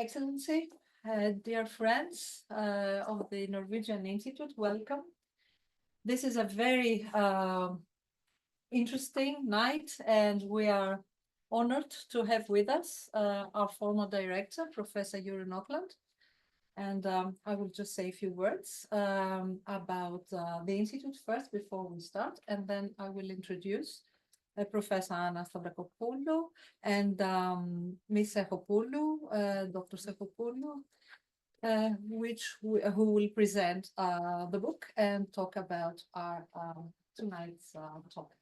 Excellency, dear friends of the Norwegian Institute, welcome. This is a very interesting night, and we are honored to have with us our former director, Professor Jørgen Ockland. And I will just say a few words about the Institute first before we start, and then I will introduce Professor Anna Stavrakopoulou and Ms. Stavrakopoulou, Dr. Stavrakopoulou, who will present the book and talk about our tonight's topic.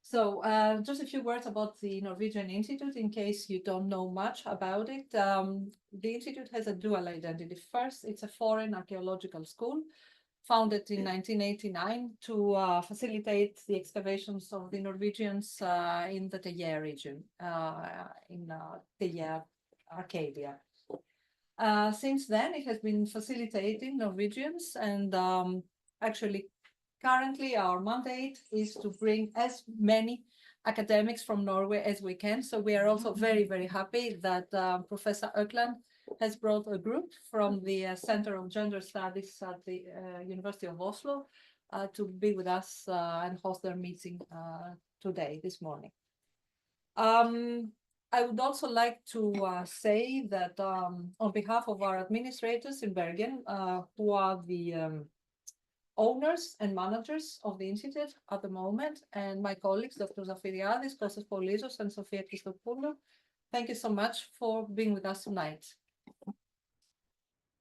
So just a few words about the Norwegian Institute in case you don't know much about it. The Institute has a dual identity. First, it's a foreign archaeological school founded in 1989 to facilitate the excavations of the Norwegians in the The region, in The, Arcadia. Since then, it has been facilitating Norwegians, and actually, currently our mandate is to bring as many academics from Norway as we can. So we are also very, very happy that Professor Ockland has brought a group from the Center of Gender Studies at the University of Oslo to be with us and host their meeting today, this morning. I would also like to say that on behalf of our administrators in Bergen, who are the owners and managers of the Institute at the moment, and my colleagues, Dr. Zafiriadis, Kostas Polisos, and Sofia Christopoulou, thank you so much for being with us tonight.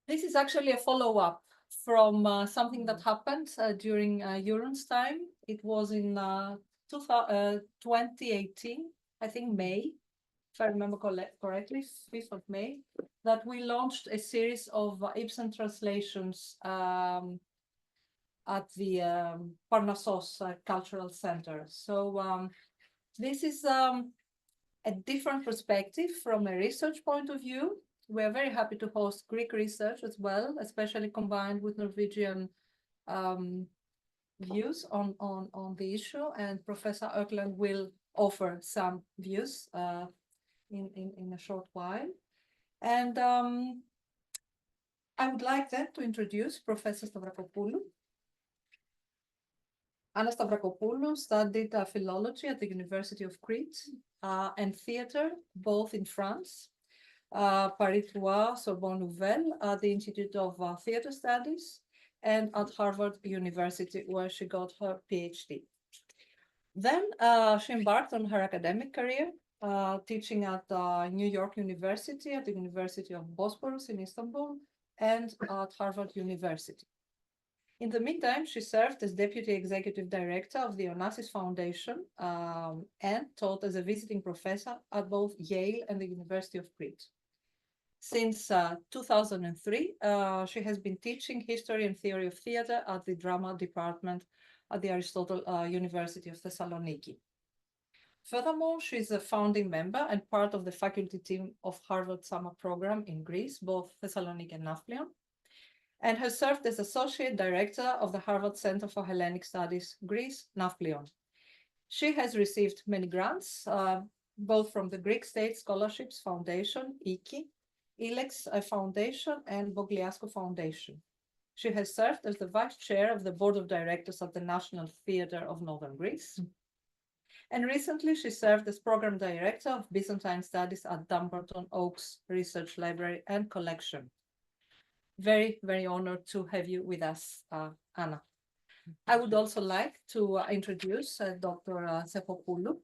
This is actually a follow-up from something that happened during Jørgen's time. It was in 2018, I think May, if I remember correctly, 5th of May, that we launched a series of Ibsen translations at the Parnassos Cultural Center. So this is a different perspective from a research point of view. We're very happy to host Greek research as well, especially combined with Norwegian views on the issue. And Professor Ockland will offer some views in a short while. And I would like then to introduce Professor Stavrakopoulou. Anna Stavrakopoulou studied philology at the University of Crete and theatre, both in France, Paris 3, Sorbonne Nouvelle, at the Institute of Theatre Studies, and at Harvard University, where she got her PhD. Then she embarked on her academic career, teaching at New York University, at the University of Bosporus in Istanbul, and at Harvard University. In the meantime, she served as Deputy Executive Director of the Onassis Foundation and taught as a visiting professor at both Yale and the University of Crete. Since 2003, she has been teaching history and theory of theatre at the drama department at the Aristotle University of Thessaloniki. Furthermore, she's a founding member and part of the faculty team of Harvard Summer Program in Greece, both Thessaloniki and Nafplion, and has served as Associate Director of the Harvard Center for Hellenic Studies, Greece, Nafplion. She has received many grants, both from the Greek State Scholarships Foundation, IKI, Ilex Foundation, and Bogliasco Foundation. She has served as the Vice Chair of the Board of Directors at the National Theatre of Northern Greece. And recently, she served as Program Director of Byzantine Studies at Dumbarton Oaks Research Library and Collection. Very, very honored to have you with us, Anna. I would also like to introduce Dr. Stavrakopoulou.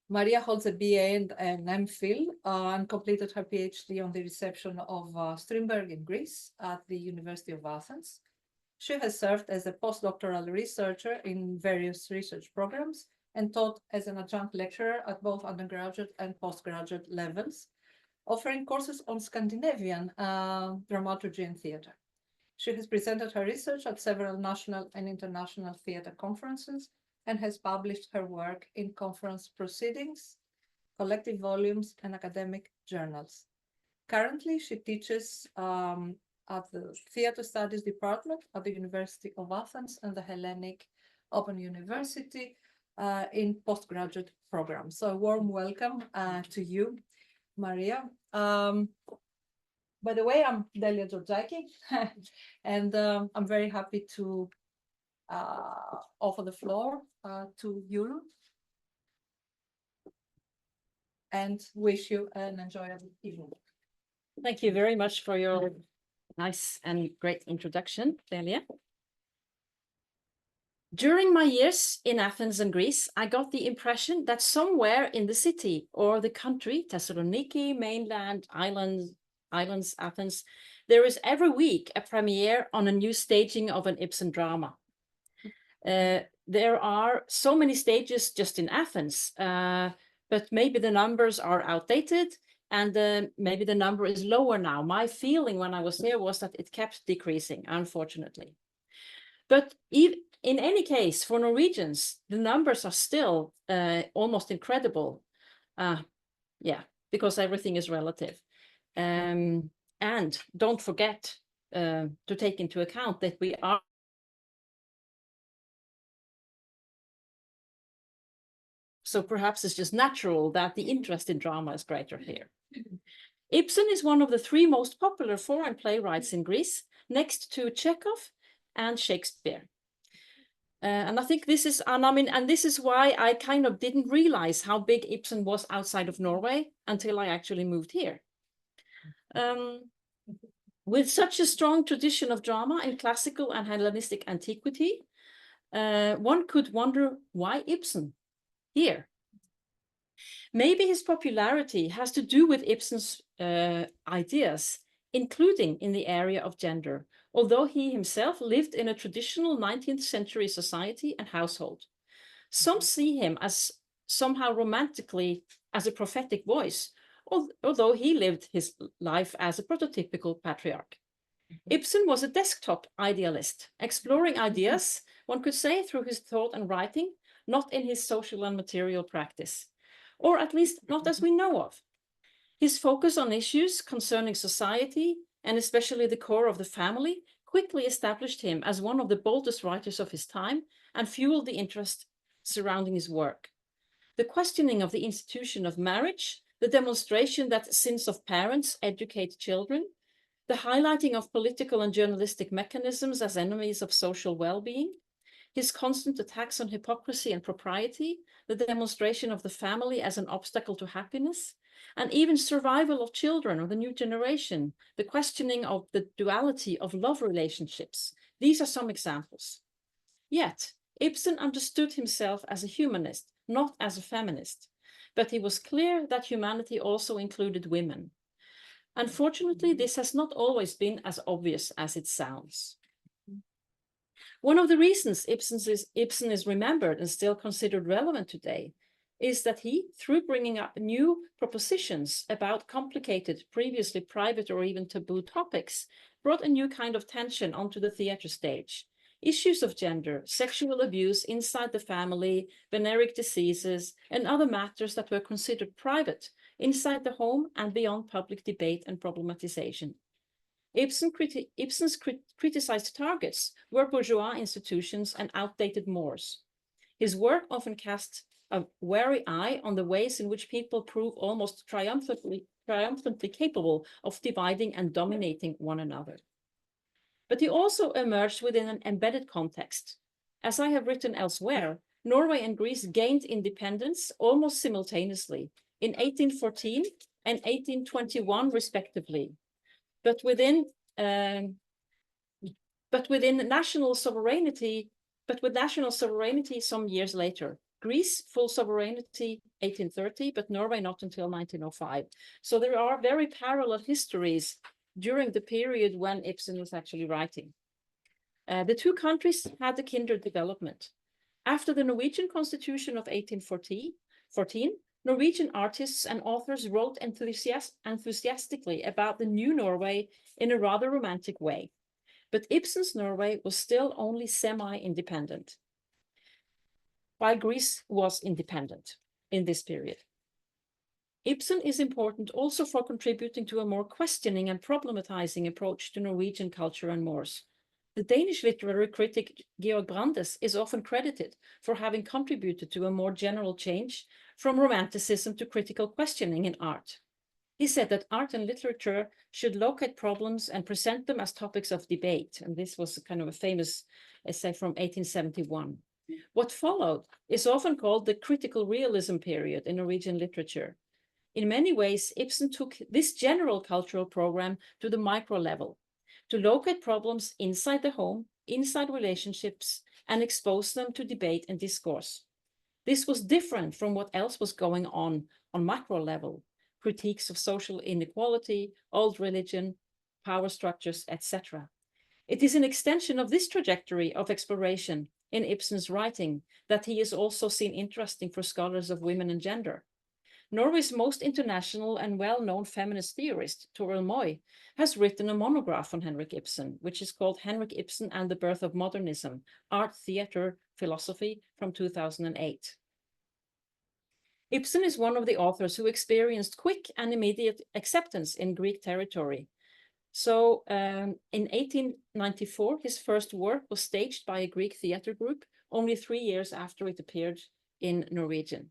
Maria holds a BA and an MPhil and completed her PhD on the reception of Strindberg in Greece at the University of Athens. She has served as a postdoctoral researcher in various research programs and taught as an adjunct lecturer at both undergraduate and postgraduate levels, offering courses on Scandinavian dramaturgy and theatre. She has presented her research at several national and international theatre conferences and has published her work in conference proceedings, collective volumes, and academic journals. Currently, she teaches at the Theatre Studies Department at the University of Athens and the Hellenic Open University in postgraduate programs. So a warm welcome to you, Maria. By the way, I'm Delia Georgiaki, and I'm very happy to offer the floor to Yulu and wish you an enjoyable evening. Thank you very much for your nice and great introduction, Delia. During my years in Athens and Greece, I got the impression that somewhere in the city or the country, Thessaloniki, mainland, islands, Athens, there is every week a premiere on a new staging of an Ibsen drama. There are so many stages just in Athens, but maybe the numbers are outdated and maybe the number is lower now. My feeling when I was there was that it kept decreasing, unfortunately. But in any case, for Norwegians, the numbers are still almost incredible. Yeah, because everything is relative. And don't forget to take into account that we are so perhaps it's just natural that the interest in drama is greater here. Ibsen is one of the 3 most popular foreign playwrights in Greece, next to Chekhov and Shakespeare. And I think this is, and this is why I kind of didn't realize how big Ibsen was outside of Norway until I actually moved here. With such a strong tradition of drama in classical and Hellenistic antiquity, one could wonder why Ibsen here. Maybe his popularity has to do with Ibsen's ideas, including in the area of gender, although he himself lived in a traditional 19th century society and household. Some see him as somehow romantically as a prophetic voice, although he lived his life as a prototypical patriarch. Ibsen was a desktop idealist, exploring ideas, one could say, through his thought and writing, not in his social and material practice, or at least not as we know of. His focus on issues concerning society, and especially the core of the family, quickly established him as one of the boldest writers of his time and fueled the interest surrounding his work. The questioning of the institution of marriage, the demonstration that sins of parents educate children, the highlighting of political and journalistic mechanisms as enemies of social well-being, his constant attacks on hypocrisy and propriety, the demonstration of the family as an obstacle to happiness, and even survival of children or the new generation, the questioning of the duality of love relationships. These are some examples. Yet, Ibsen understood himself as a humanist, not as a feminist, but he was clear that humanity also included women. Unfortunately, this has not always been as obvious as it sounds. One of the reasons Ibsen is remembered and still considered relevant today is that he, through bringing up new propositions about complicated, previously private or even taboo topics, brought a new kind of tension onto the theatre stage. Issues of gender, sexual abuse inside the family, venereal diseases, and other matters that were considered private inside the home and beyond public debate and problematization. Ibsen's criticized targets were bourgeois institutions and outdated mores. His work often cast a wary eye on the ways in which people prove almost triumphantly capable of dividing and dominating one another. But he also emerged within an embedded context. As I have written elsewhere, Norway and Greece gained independence almost simultaneously in 1814 and 1821, respectively. But within national sovereignty, some years later. Greece, full sovereignty, 1830, but Norway not until 1905. So there are very parallel histories during the period when Ibsen was actually writing. The 2 countries had a kindred development. After the Norwegian Constitution of 1814, Norwegian artists and authors wrote enthusiastically about the new Norway in a rather romantic way. But Ibsen's Norway was still only semi-independent, while Greece was independent in this period. Ibsen is important also for contributing to a more questioning and problematizing approach to Norwegian culture and mores. The Danish literary critic Georg Brandes is often credited for having contributed to a more general change from romanticism to critical questioning in art. He said that art and literature should locate problems and present them as topics of debate. And this was kind of a famous essay from 1871. What followed is often called the critical realism period in Norwegian literature. In many ways, Ibsen took this general cultural program to the micro level, to locate problems inside the home, inside relationships, and expose them to debate and discourse. This was different from what else was going on macro level, critiques of social inequality, old religion, power structures, etc. It is an extension of this trajectory of exploration in Ibsen's writing that he is also seen interesting for scholars of women and gender. Norway's most international and well-known feminist theorist, Toril Moi, has written a monograph on Henrik Ibsen, which is called Henrik Ibsen and the Birth of Modernism, Art, Theatre, Philosophy from 2008. Ibsen is one of the authors who experienced quick and immediate acceptance in Greek territory. So in 1894, his first work was staged by a Greek theatre group, only 3 years after it appeared in Norwegian.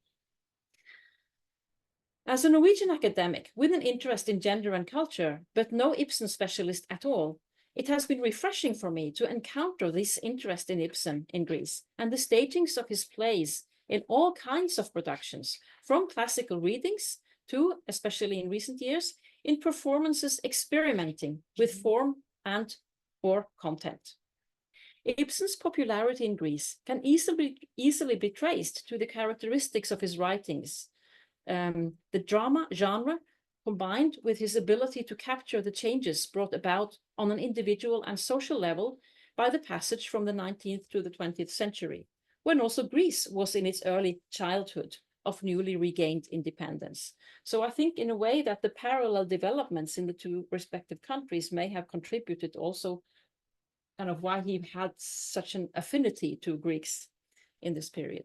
As a Norwegian academic with an interest in gender and culture, but no Ibsen specialist at all, it has been refreshing for me to encounter this interest in Ibsen in Greece and the stagings of his plays in all kinds of productions, from classical readings to, especially in recent years, in performances experimenting with form and or content. Ibsen's popularity in Greece can easily be traced to the characteristics of his writings. The drama genre, combined with his ability to capture the changes brought about on an individual and social level by the passage from the 19th to the 20th century, when also Greece was in its early childhood of newly regained independence. So I think in a way that the parallel developments in the two respective countries may have contributed also kind of why he had such an affinity to Greeks in this period.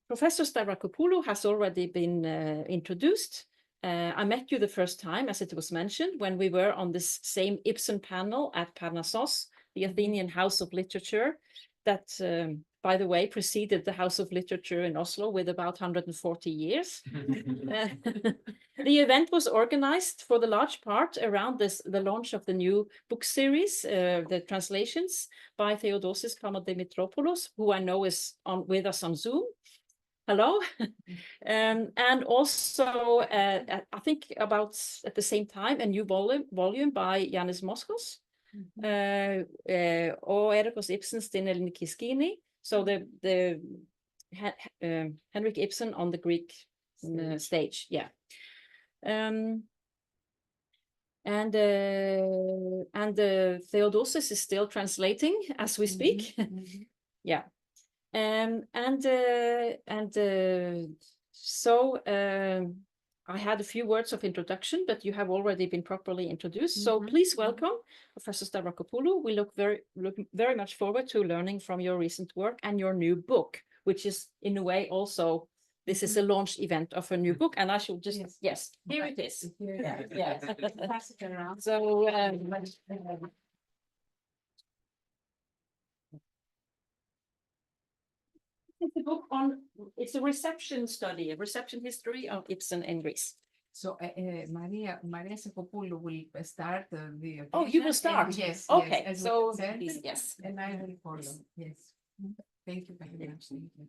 Professor Stavrakopoulou has already been introduced. I met you the first time, as it was mentioned, when we were on this same Ibsen panel at Parnassos, the Athenian House of Literature, that, by the way, preceded the House of Literature in Oslo with about 140 years. The event was organized for the large part around the launch of the new book series, the translations by Theodosis Kamademitropoulos, who I know is with us on Zoom. Hello. And also, I think about at the same time, a new volume by Yanis Moskos, O Erikos Ibsen's Dinelin Kiskini. So the Henrik Ibsen on the Greek stage, yeah. And Theodosis is still translating as we speak. Yeah. So I had a few words of introduction, but you have already been properly introduced. So please welcome Professor Stavrakopoulou. We look very much forward to learning from your recent work and your new book, which is in a way also, this is a launch event of a new book. And I should just, yes, here it is. Yeah. Pass it around. So, it's a book on, it's a reception study, a reception history of Ibsen in Greece. So Maria Stavrakopoulou will start the. Oh, you will start. Yes. Okay. Yes, So yes, and I will follow. Yes. Thank you very much. Thank you.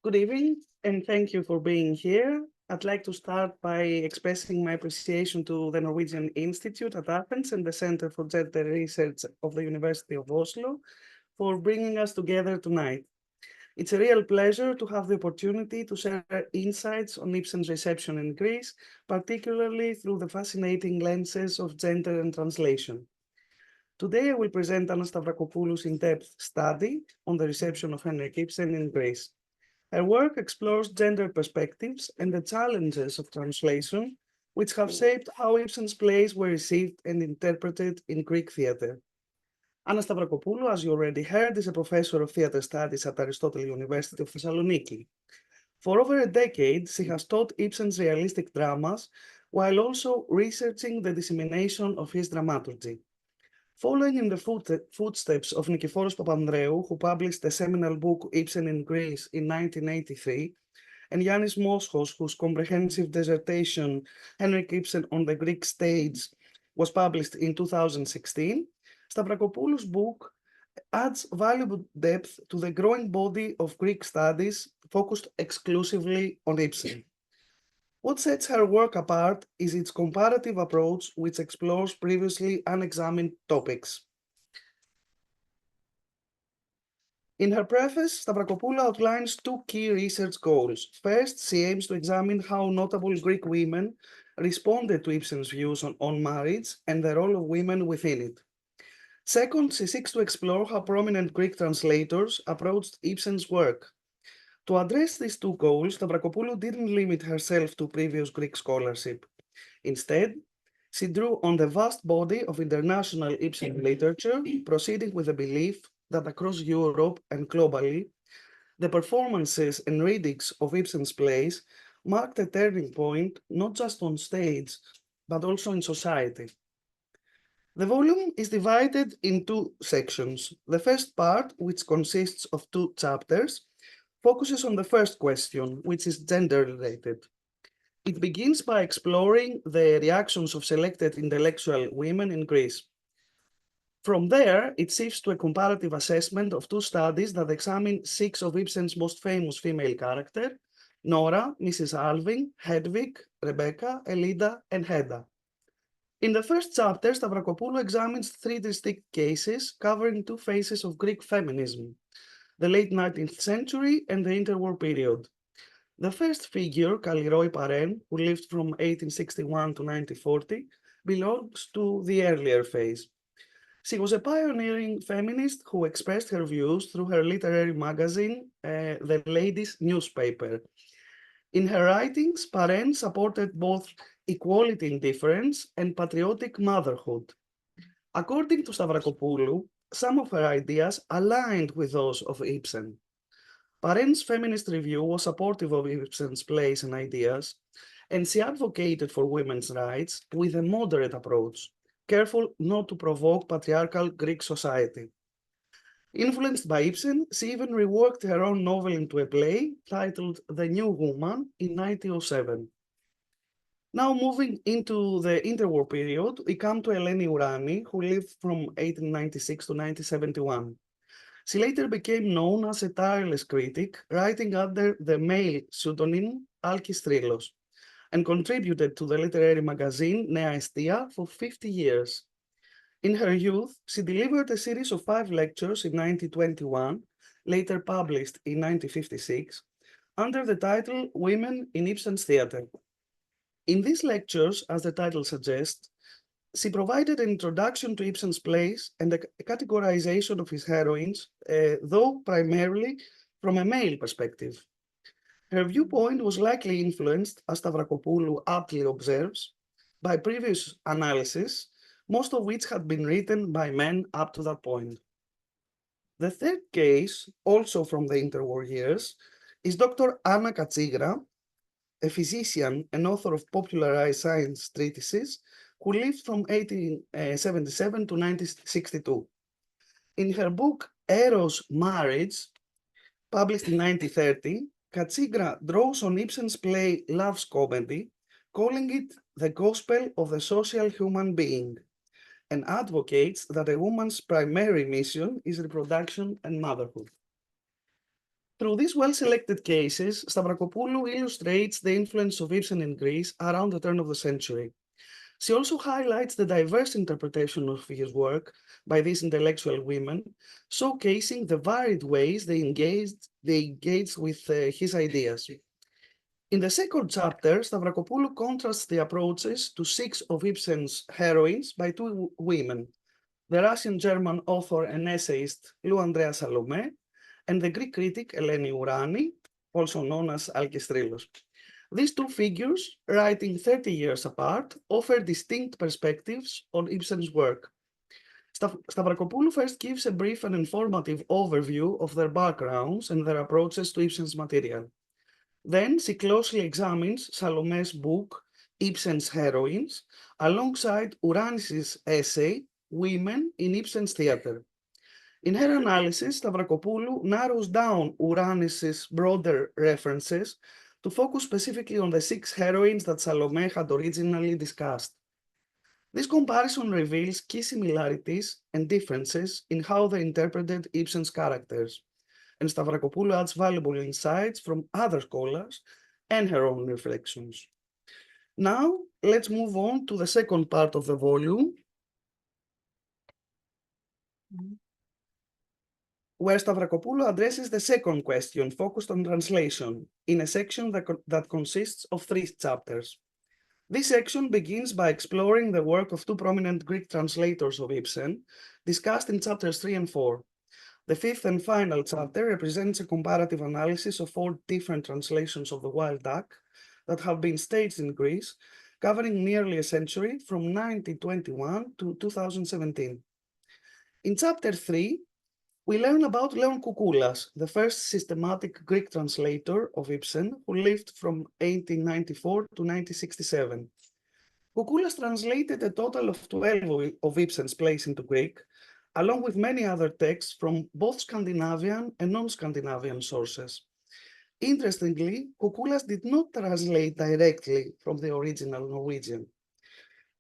Good evening, and thank you for being here. I'd like to start by expressing my appreciation to the Norwegian Institute at Athens and the Center for Gender Research of the University of Oslo for bringing us together tonight. It's a real pleasure to have the opportunity to share insights on Ibsen's reception in Greece, particularly through the fascinating lenses of gender and translation. Today, I will present Anna Stavrakopoulou's in-depth study on the reception of Henrik Ibsen in Greece. Her work explores gender perspectives and the challenges of translation, which have shaped how Ibsen's plays were received and interpreted in Greek theatre. Anna Stavrakopoulou, as you already heard, is a professor of theatre studies at Aristotle University of Thessaloniki. For over a decade, she has taught Ibsen's realistic dramas, while also researching the dissemination of his dramaturgy. Following in the footsteps of Nikiforos Papandreou, who published the seminal book Ibsen in Greece in 1983, and Yannis Moschos, whose comprehensive dissertation Henrik Ibsen on the Greek Stage was published in 2016, Stavrakopoulou's book adds valuable depth to the growing body of Greek studies focused exclusively on Ibsen. What sets her work apart is its comparative approach, which explores previously unexamined topics. In her preface, Stavrakopoulou outlines two key research goals. First, she aims to examine how notable Greek women responded to Ibsen's views on marriage and the role of women within it. Second, she seeks to explore how prominent Greek translators approached Ibsen's work. To address these two goals, Stavrakopoulou didn't limit herself to previous Greek scholarship. Instead, she drew on the vast body of international Ibsen literature, proceeding with the belief that across Europe and globally, the performances and readings of Ibsen's plays marked a turning point not just on stage, but also in society. The volume is divided in two sections. The first part, which consists of 2 chapters, focuses on the first question, which is gender-related. It begins by exploring the reactions of selected intellectual women in Greece. From there, it shifts to a comparative assessment of 2 studies that examine 6 of Ibsen's most famous female characters, Nora, Mrs. Alving, Hedvig, Rebecca, Elida, and Hedda. In the first chapter, Stavrakopoulou examines 3 distinct cases covering 2 phases of Greek feminism, the late 19th century and the interwar period. The first figure, Kalliroi Paren, who lived from 1861 to 1940, belongs to the earlier phase. She was a pioneering feminist who expressed her views through her literary magazine, The Ladies' Newspaper. In her writings, Paren supported both equality in difference and patriotic motherhood. According to Stavrakopoulou, some of her ideas aligned with those of Ibsen. Paren's feminist review was supportive of Ibsen's plays and ideas, and she advocated for women's rights with a moderate approach, careful not to provoke patriarchal Greek society. Influenced by Ibsen, she even reworked her own novel into a play titled The New Woman in 1907. Now moving into the interwar period, we come to Eleni Ourani, who lived from 1896 to 1971. She later became known as a tireless critic, writing under the male pseudonym Alkis Trilos, and contributed to the literary magazine Nea Estia for 50 years. In her youth, she delivered a series of 5 lectures in 1921, later published in 1956, under the title Women in Ibsen's Theatre. In these lectures, as the title suggests, she provided an introduction to Ibsen's plays and a categorization of his heroines, though primarily from a male perspective. Her viewpoint was likely influenced, as Stavrakopoulou aptly observes, by previous analysis, most of which had been written by men up to that point. The third case, also from the interwar years, is Dr. Anna Katsigra, a physician and author of popularized science treatises, who lived from 1877 to 1962. In her book Eros, Marriage, published in 1930, Katsigra draws on Ibsen's play Love's Comedy, calling it the gospel of the social human being, and advocates that a woman's primary mission is reproduction and motherhood. Through these well-selected cases, Stavrakopoulou illustrates the influence of Ibsen in Greece around the turn of the century. She also highlights the diverse interpretation of his work by these intellectual women, showcasing the varied ways they engaged with his ideas. In the second chapter, Stavrakopoulou contrasts the approaches to 6 of Ibsen's heroines by 2 women, the Russian-German author and essayist Lou Andrea Salome, and the Greek critic Eleni Ourani, also known as Alkis Trilos. These 2 figures, writing 30 years apart, offer distinct perspectives on Ibsen's work. Stavrakopoulou first gives a brief and informative overview of their backgrounds and their approaches to Ibsen's material. Then she closely examines Salome's book, Ibsen's Heroines, alongside Ouranis's essay, women in Ibsen's theatre. In her analysis, Stavrakopoulou narrows down Ouranis's broader references to focus specifically on the 6 heroines that Salome had originally discussed. This comparison reveals key similarities and differences in how they interpreted Ibsen's characters, and Stavrakopoulou adds valuable insights from other scholars and her own reflections. Now, let's move on to the second part of the volume, where Stavrakopoulou addresses the second question focused on translation in a section that consists of 3 chapters. This section begins by exploring the work of 2 prominent Greek translators of Ibsen, discussed in chapters 3 and 4. The 5th and final chapter represents a comparative analysis of 4 different translations of The Wild Duck that have been staged in Greece, covering nearly a century from 1921 to 2017. In chapter 3, we learn about Leon Koukoulas, the first systematic Greek translator of Ibsen, who lived from 1894 to 1967. Koukoulas translated a total of 12 of Ibsen's plays into Greek, along with many other texts from both Scandinavian and non-Scandinavian sources. Interestingly, Koukoulas did not translate directly from the original Norwegian.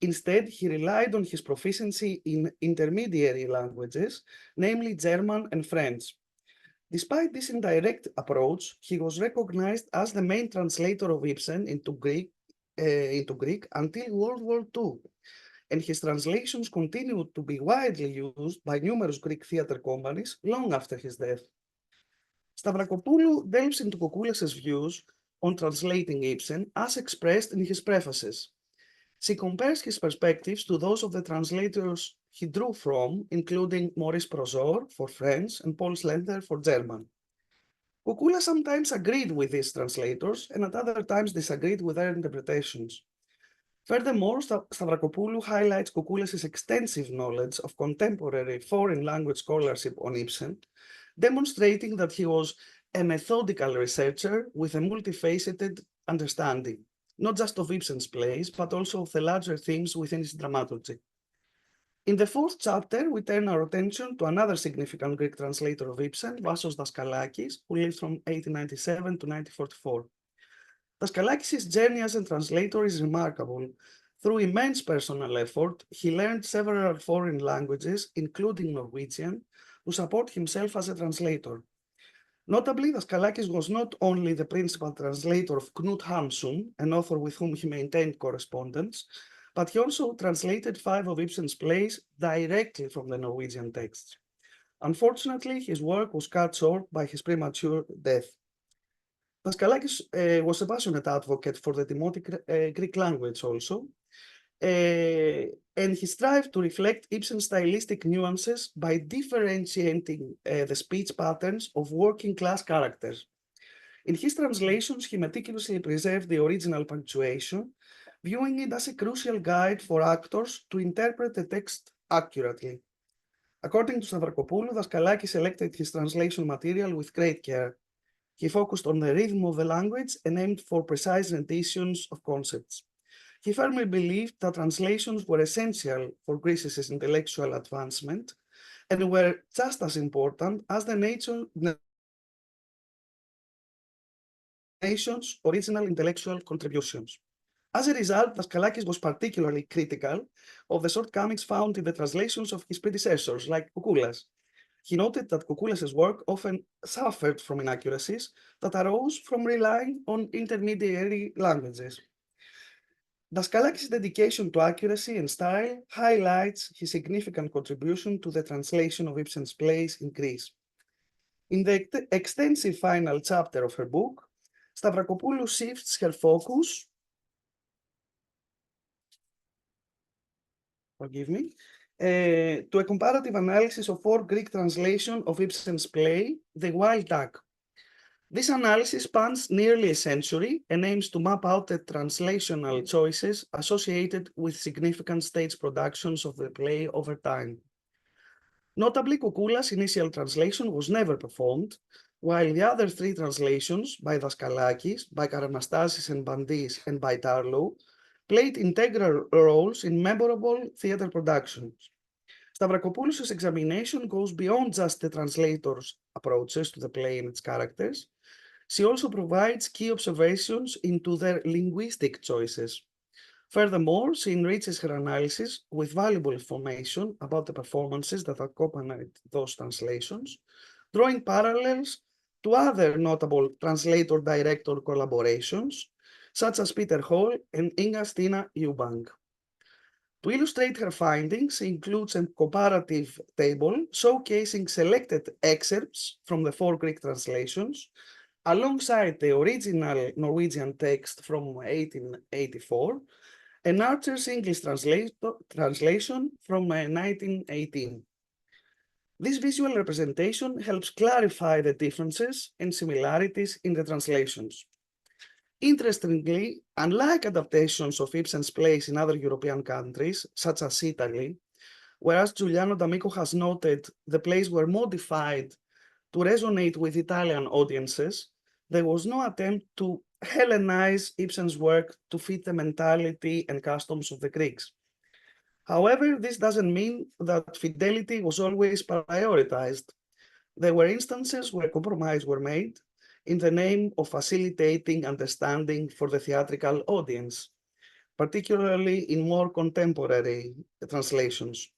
Instead, he relied on his proficiency in intermediary languages, namely German and French. Despite this indirect approach, he was recognized as the main translator of Ibsen into Greek until World War II, and his translations continued to be widely used by numerous Greek theatre companies long after his death. Stavrakopoulou delves into Koukoulas' views on translating Ibsen as expressed in his prefaces. She compares his perspectives to those of the translators he drew from, including Maurice Prozor for French and Paul Slender for German. Koukoulas sometimes agreed with these translators and at other times disagreed with their interpretations. Furthermore, Stavrakopoulou highlights Koukoulas' extensive knowledge of contemporary foreign language scholarship on Ibsen, demonstrating that he was a methodical researcher with a multifaceted understanding, not just of Ibsen's plays, but also of the larger themes within his dramaturgy. In the 4th chapter, we turn our attention to another significant Greek translator of Ibsen, Vassos Daskalakis, who lived from 1897 to 1944. Daskalakis' journey as a translator is remarkable. Through immense personal effort, he learned several foreign languages, including Norwegian, to support himself as a translator. Notably, Daskalakis was not only the principal translator of Knut Hamsun, an author with whom he maintained correspondence, but he also translated 5 of Ibsen's plays directly from the Norwegian texts. Unfortunately, his work was cut short by his premature death. Daskalakis was a passionate advocate for the Demotic Greek language also, and he strived to reflect Ibsen's stylistic nuances by differentiating the speech patterns of working-class characters. In his translations, he meticulously preserved the original punctuation, viewing it as a crucial guide for actors to interpret the text accurately. According to Stavrakopoulou, Daskalakis selected his translation material with great care. He focused on the rhythm of the language and aimed for precise renditions of concepts. He firmly believed that translations were essential for Greece's intellectual advancement and were just as important as the nation's original intellectual contributions. As a result, Daskalakis was particularly critical of the shortcomings found in the translations of his predecessors, like Koukoulas. He noted that Koukoulas' work often suffered from inaccuracies that arose from relying on intermediary languages. Daskalakis' dedication to accuracy and style highlights his significant contribution to the translation of Ibsen's plays in Greece. In the extensive final chapter of her book, Stavrakopoulou shifts her focus to a comparative analysis of 4 Greek translations of Ibsen's play, The Wild Duck. This analysis spans nearly a century and aims to map out the translational choices associated with significant stage productions of the play over time. Notably, Koukoulas' initial translation was never performed, while the other 3 translations by Daskalakis, by Karanastasis and Bandis, and by Tarlow played integral roles in memorable theatre productions. Stavrakopoulou's examination goes beyond just the translator's approaches to the play and its characters. She also provides key observations into their linguistic choices. Furthermore, she enriches her analysis with valuable information about the performances that accompanied those translations, drawing parallels to other notable translator-director collaborations, such as Peter Hall and Inga-Stina Eubank. To illustrate her findings, she includes a comparative table showcasing selected excerpts from the 4 Greek translations, alongside the original Norwegian text from 1884, and Archer's English translation from 1918. This visual representation helps clarify the differences and similarities in the translations. Interestingly, unlike adaptations of Ibsen's plays in other European countries, such as Italy, whereas Giuliano D'Amico has noted the plays were modified to resonate with Italian audiences, there was no attempt to Hellenize Ibsen's work to fit the mentality and customs of the Greeks. However, this doesn't mean that fidelity was always prioritized. There were instances where compromises were made in the name of facilitating understanding for the theatrical audience, particularly in more contemporary translations.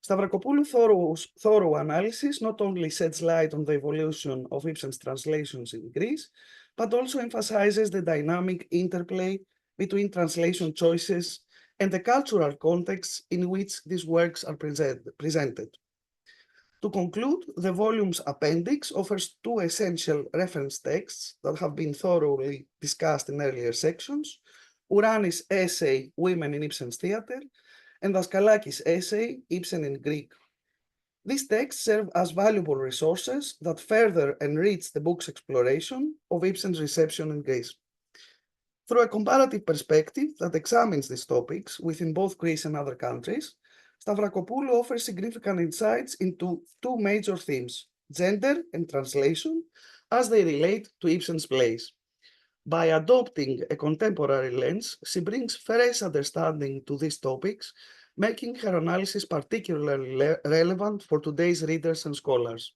Stavrakopoulou's thorough analysis not only sheds light on the evolution of Ibsen's translations in Greece, but also emphasizes the dynamic interplay between translation choices and the cultural context in which these works are presented. To conclude, the volume's appendix offers 2 essential reference texts that have been thoroughly discussed in earlier sections: Ouranis' essay, Women in Ibsen's Theatre, and Daskalakis' essay, Ibsen in Greek. These texts serve as valuable resources that further enrich the book's exploration of Ibsen's reception in Greece. Through a comparative perspective that examines these topics within both Greece and other countries, Stavrakopoulou offers significant insights into 2 major themes: gender and translation, as they relate to Ibsen's plays. By adopting a contemporary lens, she brings fresh understanding to these topics, making her analysis particularly relevant for today's readers and scholars.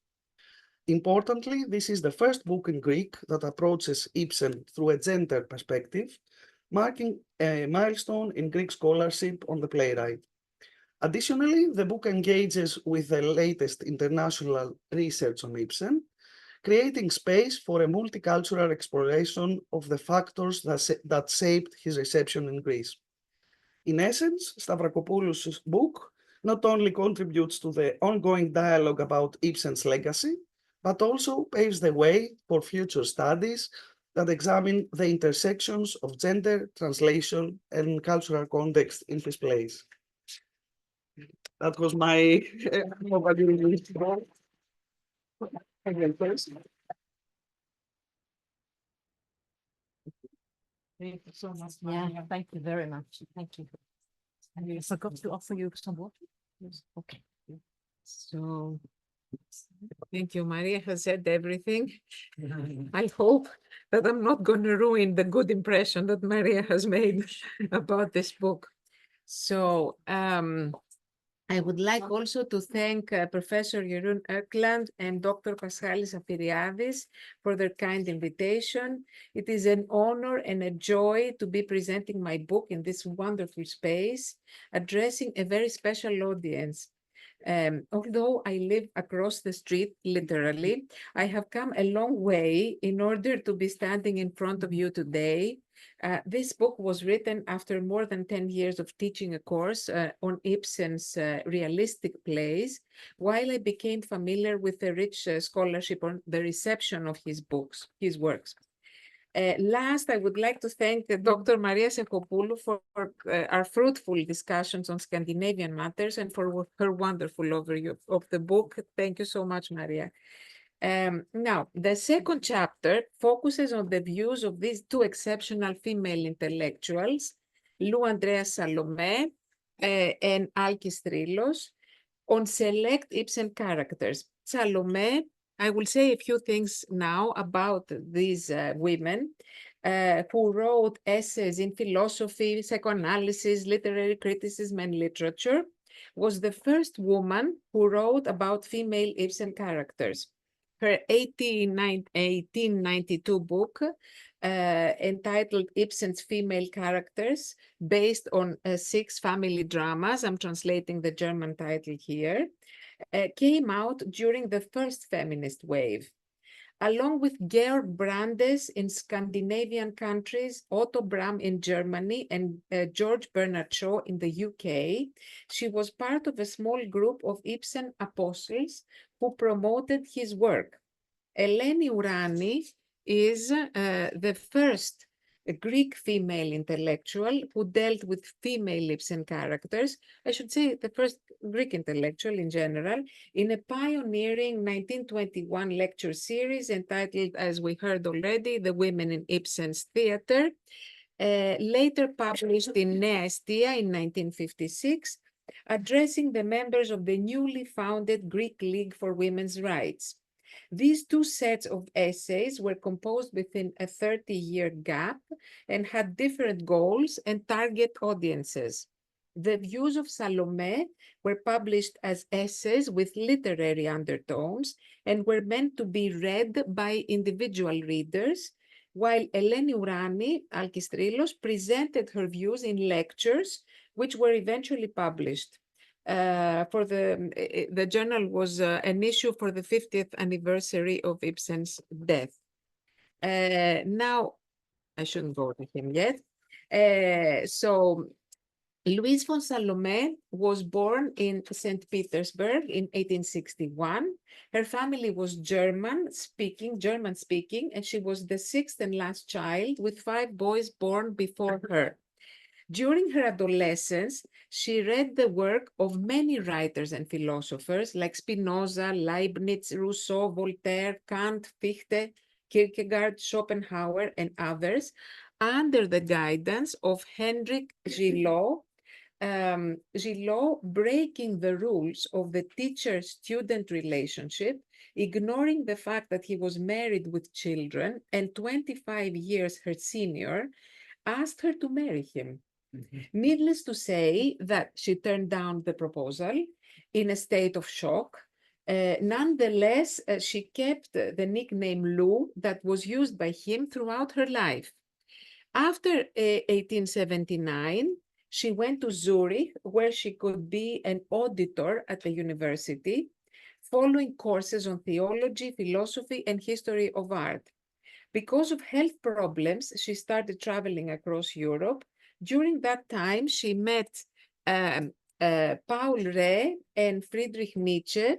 Importantly, this is the first book in Greek that approaches Ibsen through a gender perspective, marking a milestone in Greek scholarship on the playwright. Additionally, the book engages with the latest international research on Ibsen, creating space for a multicultural exploration of the factors that shaped his reception in Greece. In essence, Stavrakopoulou's book not only contributes to the ongoing dialogue about Ibsen's legacy, but also paves the way for future studies that examine the intersections of gender, translation, and cultural context in his plays. That was my overview. Thank you so much, Yeah, Maria. thank you very much. Thank you. And I forgot to offer you some water. Yes. Okay. so, thank you. Maria has said everything. I hope that I'm not going to ruin the good impression that Maria has made about this book. So, I would like also to thank Professor Jeroen Ökland and Dr. Paschalis Afiriadis for their kind invitation. It is an honor and a joy to be presenting my book in this wonderful space, addressing a very special audience. Although I live across the street, literally, I have come a long way in order to be standing in front of you today. This book was written after more than 10 years of teaching a course on Ibsen's realistic plays, while I became familiar with the rich scholarship on the reception of his works. Last, I would like to thank Dr. Maria Stavrakopoulou for our fruitful discussions on Scandinavian matters and for her wonderful overview of the book. Thank you so much, Maria. Now, the second chapter focuses on the views of these 2 exceptional female intellectuals, Lou Andrea Salome and Alkis Trilos, on select Ibsen characters. Salome, I will say a few things now about these women who wrote essays in philosophy, psychoanalysis, literary criticism, and literature. was the first woman who wrote about female Ibsen characters. Her 1892 book entitled Ibsen's Female Characters, based on 6 family dramas, I'm translating the German title here, came out during the first feminist wave. Along with Georg Brandes in Scandinavian countries, Otto Brahm in Germany, and George Bernard Shaw in the UK, she was part of a small group of Ibsen apostles who promoted his work. Eleni Ourani is the first Greek female intellectual who dealt with female Ibsen characters. I should say the first Greek intellectual in general, in a pioneering 1921 lecture series entitled, as we heard already, The Women in Ibsen's Theatre, later published in Nea Estia in 1956, addressing the members of the newly founded Greek League for Women's Rights. These 2 sets of essays were composed within a 30-year gap and had different goals and target audiences. The views of Salome were published as essays with literary undertones and were meant to be read by individual readers, while Eleni Ourani Alkistrillos presented her views in lectures, which were eventually published. For the journal was an issue for the 50th anniversary of Ibsen's death. Now, I shouldn't go to him yet. So Louise von Salome was born in St. Petersburg in 1861. Her family was German speaking, and she was the 6th and last child with 5 boys born before her. During her adolescence, she read the work of many writers and philosophers like Spinoza, Leibniz, Rousseau, Voltaire, Kant, Fichte, Kierkegaard, Schopenhauer, and others, under the guidance of Hendrik Gillot. Gillot breaking the rules of the teacher-student relationship, ignoring the fact that he was married with children and 25 years her senior, asked her to marry him. Needless to say that she turned down the proposal in a state of shock. Nonetheless, she kept the nickname Lou that was used by him throughout her life. After 1879, she went to Zurich, where she could be an auditor at the university, following courses on theology, philosophy, and history of art. Because of health problems, she started traveling across Europe. During that time, she met Paul Rée and Friedrich Nietzsche,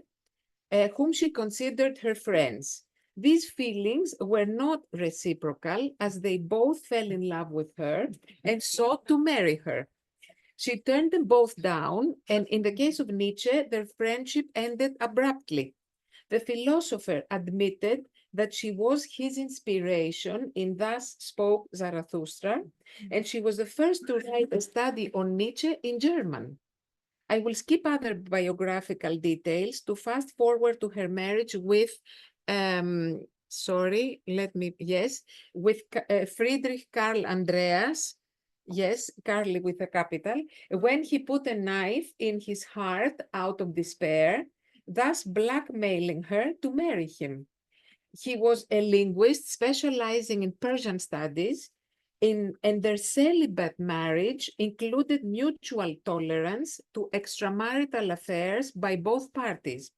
whom she considered her friends. These feelings were not reciprocal, as they both fell in love with her and sought to marry her. She turned them both down, and in the case of Nietzsche, their friendship ended abruptly. The philosopher admitted that she was his inspiration in Thus Spoke Zarathustra, and she was the first to write a study on Nietzsche in German. I will skip other biographical details to fast forward to her marriage with, with Friedrich Karl Andreas, yes, Carly with a capital, when he put a knife in his heart out of despair, thus blackmailing her to marry him. He was a linguist specializing in Persian studies, and their celibate marriage included mutual tolerance to extramarital affairs by both parties.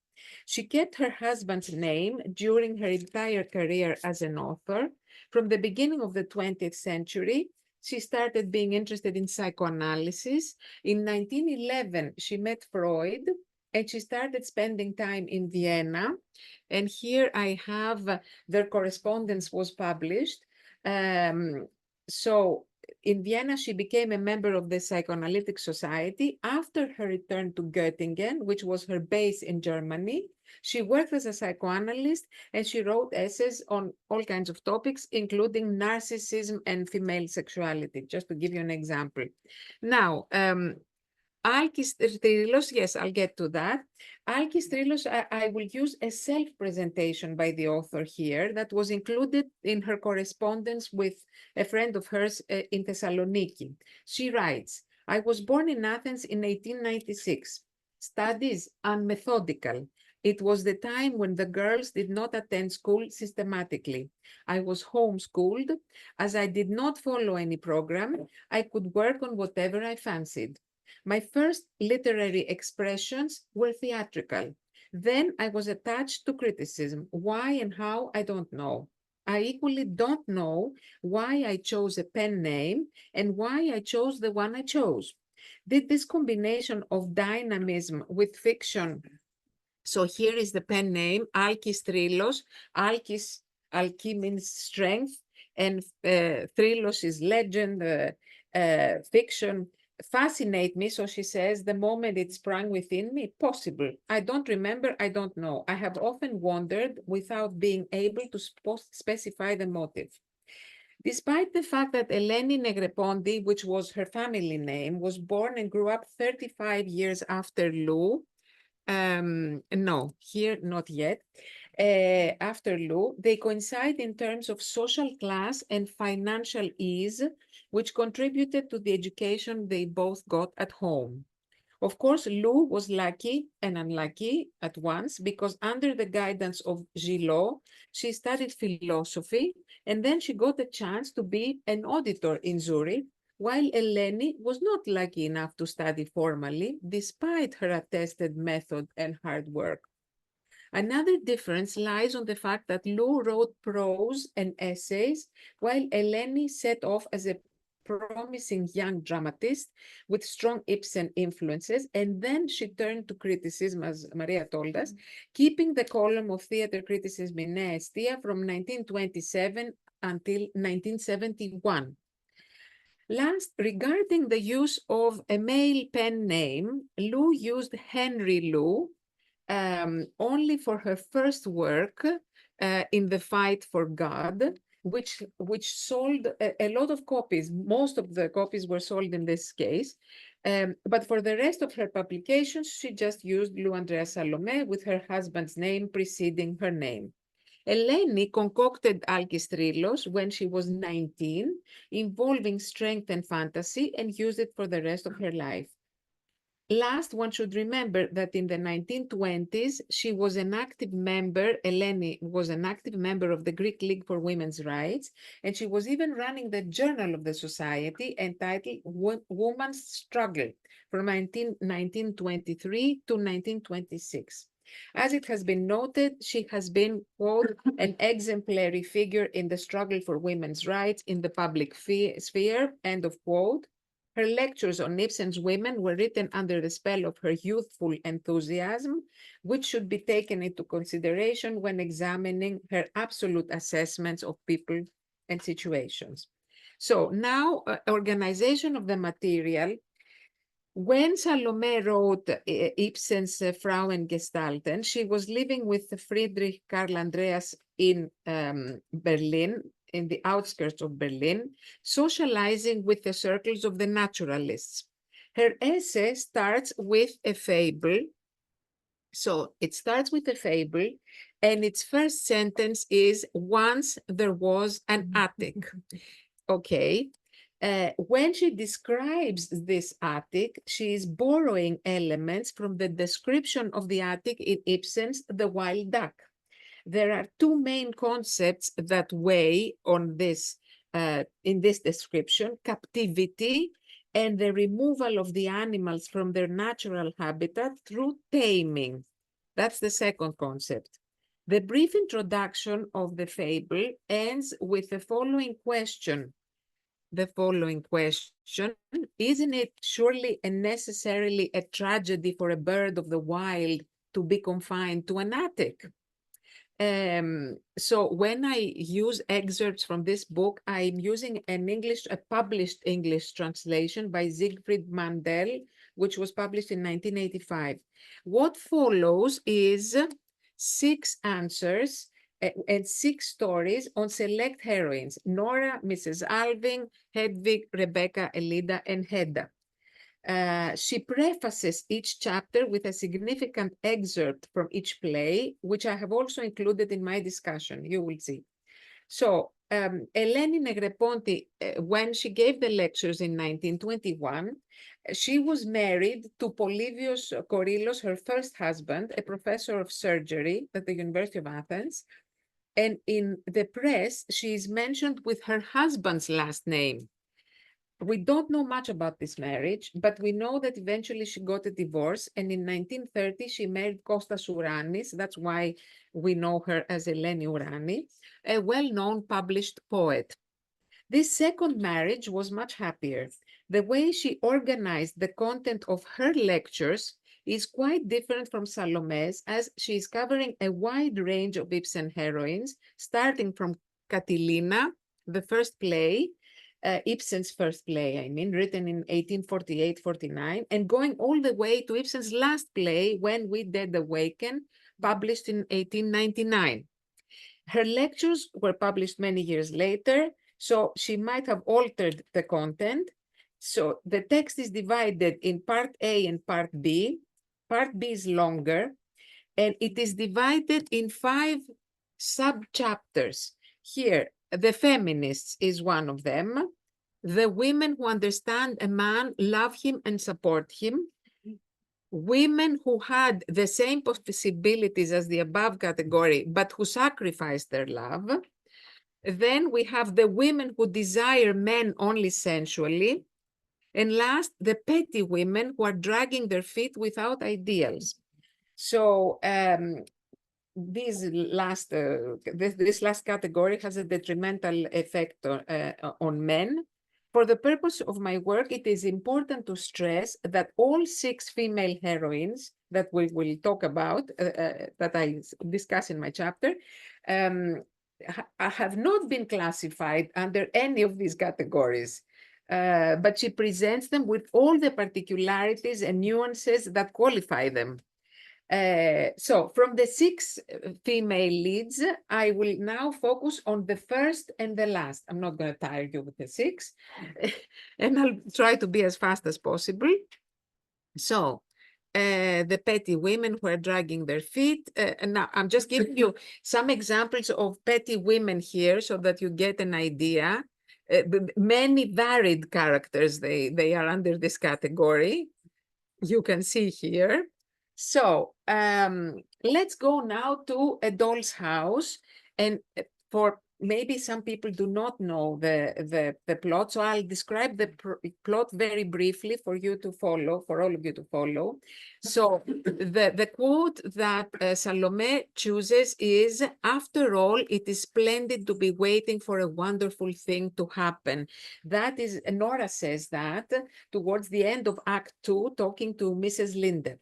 She kept her husband's name during her entire career as an author. From the beginning of the 20th century, she started being interested in psychoanalysis. In 1911, she met Freud, and she started spending time in Vienna. And here I have their correspondence was published. So in Vienna, she became a member of the Psychoanalytic Society. After her return to Göttingen, which was her base in Germany, she worked as a psychoanalyst, and she wrote essays on all kinds of topics, including narcissism and female sexuality, just to give you an example. Now, Alkistrillos, yes, I'll get to that. Alkistrillos, I will use a self-presentation by the author here that was included in her correspondence with a friend of hers in Thessaloniki. She writes, I was born in Athens in 1896. studies unmethodical. It was the time when the girls did not attend school systematically. I was homeschooled. As I did not follow any program, I could work on whatever I fancied. My first literary expressions were theatrical. Then I was attached to criticism. Why and how, I don't know. I equally don't know why I chose a pen name and why I chose the one I chose. Did this combination of dynamism with fiction? So here is the pen name, Alkis Thrylos. Alki means strength, and Thrylos is legend, fiction. Fascinate me, so she says, the moment it sprang within me, possible. I don't remember, I don't know. I have often wondered without being able to specify the motive. Despite the fact that Eleni Negreponti, which was her family name, was born and grew up 35 years after Lou, no, here not yet, after Lou, they coincide in terms of social class and financial ease, which contributed to the education they both got at home. Of course, Lou was lucky and unlucky at once because under the guidance of Gillot, she studied philosophy, and then she got a chance to be an auditor in Zurich, while Eleni was not lucky enough to study formally, despite her attested method and hard work. Another difference lies on the fact that Lou wrote prose and essays, while Eleni set off as a promising young dramatist with strong Ibsen influences, and then she turned to criticism, as Maria told us, keeping the column of theater criticism in Nea Estia from 1927 until 1971. Last, regarding the use of a male pen name, Lou used Henry Lou only for her first work in The Fight for God, which sold a lot of copies. Most of the copies were sold in this case. But for the rest of her publications, she just used Lou Andrea Salome with her husband's name preceding her name. Eleni concocted Alkis Thrylos when she was 19, involving strength and fantasy, and used it for the rest of her life. Last, one should remember that in the 1920s, she was an active member, Eleni was an active member of the Greek League for Women's Rights, and she was even running the journal of the society entitled Woman's Struggle from 1923 to 1926. As it has been noted, she has been, quote, an exemplary figure in the struggle for women's rights in the public sphere, end of quote. Her lectures on Ibsen's women were written under the spell of her youthful enthusiasm, which should be taken into consideration when examining her absolute assessments of people and situations. So now, organization of the material. When Salome wrote Ibsen's Frauengestalten, she was living with Friedrich Karl Andreas in Berlin, in the outskirts of Berlin, socializing with the circles of the naturalists. Her essay starts with a fable. So it starts with a fable, and its first sentence is, once there was an attic. Okay. When she describes this attic, she is borrowing elements from the description of the attic in Ibsen's The Wild Duck. There are two main concepts that weigh on this in this description: captivity and the removal of the animals from their natural habitat through taming. That's the second concept. The brief introduction of the fable ends with the following question. Isn't it surely and necessarily a tragedy for a bird of the wild to be confined to an attic? So when I use excerpts from this book, I'm using a published English translation by Siegfried Mandel, which was published in 1985. What follows is 6 answers and 6 stories on select heroines: Nora, Mrs. Alving, Hedwig, Rebecca, Elida, and Hedda. She prefaces each chapter with a significant excerpt from each play, which I have also included in my discussion, you will see. So Eleni Negroponte, when she gave the lectures in 1921, she was married to Polybios Korillos, her first husband, a professor of surgery at the University of Athens. And in the press, she is mentioned with her husband's last name. We don't know much about this marriage, but we know that eventually she got a divorce. And in 1930, she married Kostas Uranis. That's why we know her as Eleni Urani, a well-known published poet. This second marriage was much happier. The way she organized the content of her lectures is quite different from Salome's, as she is covering a wide range of Ibsen heroines, starting from Catilina, the first play, Ibsen's first play, I mean, written in 1848-49, and going all the way to Ibsen's last play, When We Dead Awaken, published in 1899. Her lectures were published many years later, so she might have altered the content. So the text is divided in part A and part B. Part B is longer, and it is divided in 5 sub-chapters. Here, the feminists is one of them. The women who understand a man, love him and support him. Women who had the same possibilities as the above category, but who sacrificed their love. Then we have the women who desire men only sensually. And last, the petty women who are dragging their feet without ideals. So this last category has a detrimental effect on men. For the purpose of my work, it is important to stress that all 6 female heroines that we will talk about, that I discuss in my chapter, have not been classified under any of these categories. But she presents them with all the particularities and nuances that qualify them. So from the 6 female leads, I will now focus on the first and the last. I'm not going to tire you with the 6, and I'll try to be as fast as possible. So the petty women who are dragging their feet. And now I'm just giving you some examples of petty women here so that you get an idea. Many varied characters, they are under this category. You can see here. So let's go now to A Doll's House. And for maybe some people do not know the plot, so I'll describe the plot very briefly for you to follow, for all of you to follow. So the quote that Salome chooses is, "After all, it is splendid to be waiting for a wonderful thing to happen." That is, Nora says that towards the end of Act 2, talking to Mrs. Linde.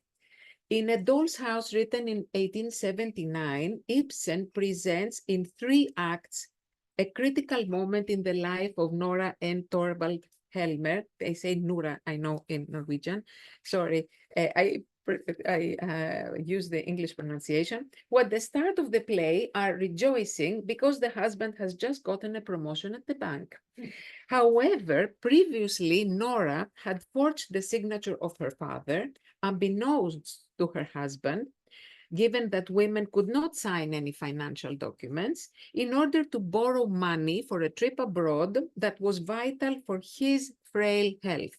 In A Doll's House, written in 1879, Ibsen presents in 3 acts a critical moment in the life of Nora and Torvald Helmer. They say Nora, I know, in Norwegian. Sorry, I use the English pronunciation, who at the start of the play are rejoicing because the husband has just gotten a promotion at the bank. However, previously, Nora had forged the signature of her father, unbeknownst to her husband, given that women could not sign any financial documents, in order to borrow money for a trip abroad that was vital for his frail health.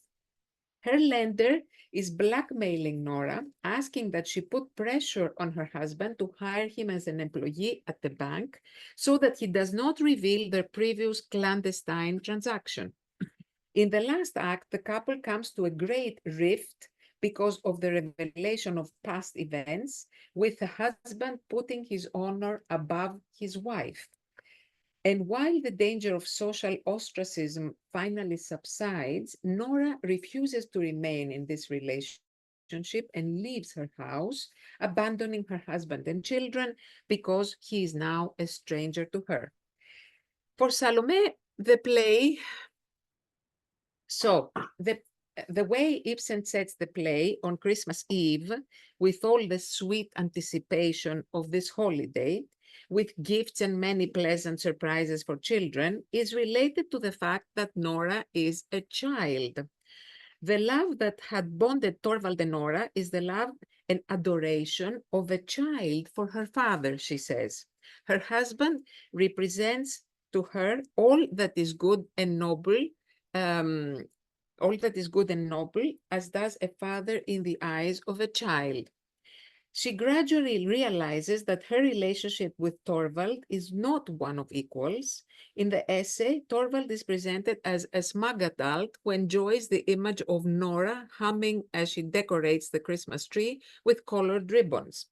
Her lender is blackmailing Nora, asking that she put pressure on her husband to hire him as an employee at the bank so that he does not reveal their previous clandestine transaction. In the last act, the couple comes to a great rift because of the revelation of past events, with the husband putting his honor above his wife. And while the danger of social ostracism finally subsides, Nora refuses to remain in this relationship and leaves her house, abandoning her husband and children because he is now a stranger to her. For Salome, the play, so the way Ibsen sets the play on Christmas Eve, with all the sweet anticipation of this holiday, with gifts and many pleasant surprises for children, is related to the fact that Nora is a child. The love that had bonded Torvald and Nora is the love and adoration of a child for her father, she says. Her husband represents to her all that is good and noble, as does a father in the eyes of a child. She gradually realizes that her relationship with Torvald is not one of equals. In the essay, Torvald is presented as a smug adult who enjoys the image of Nora humming as she decorates the Christmas tree with colored ribbons.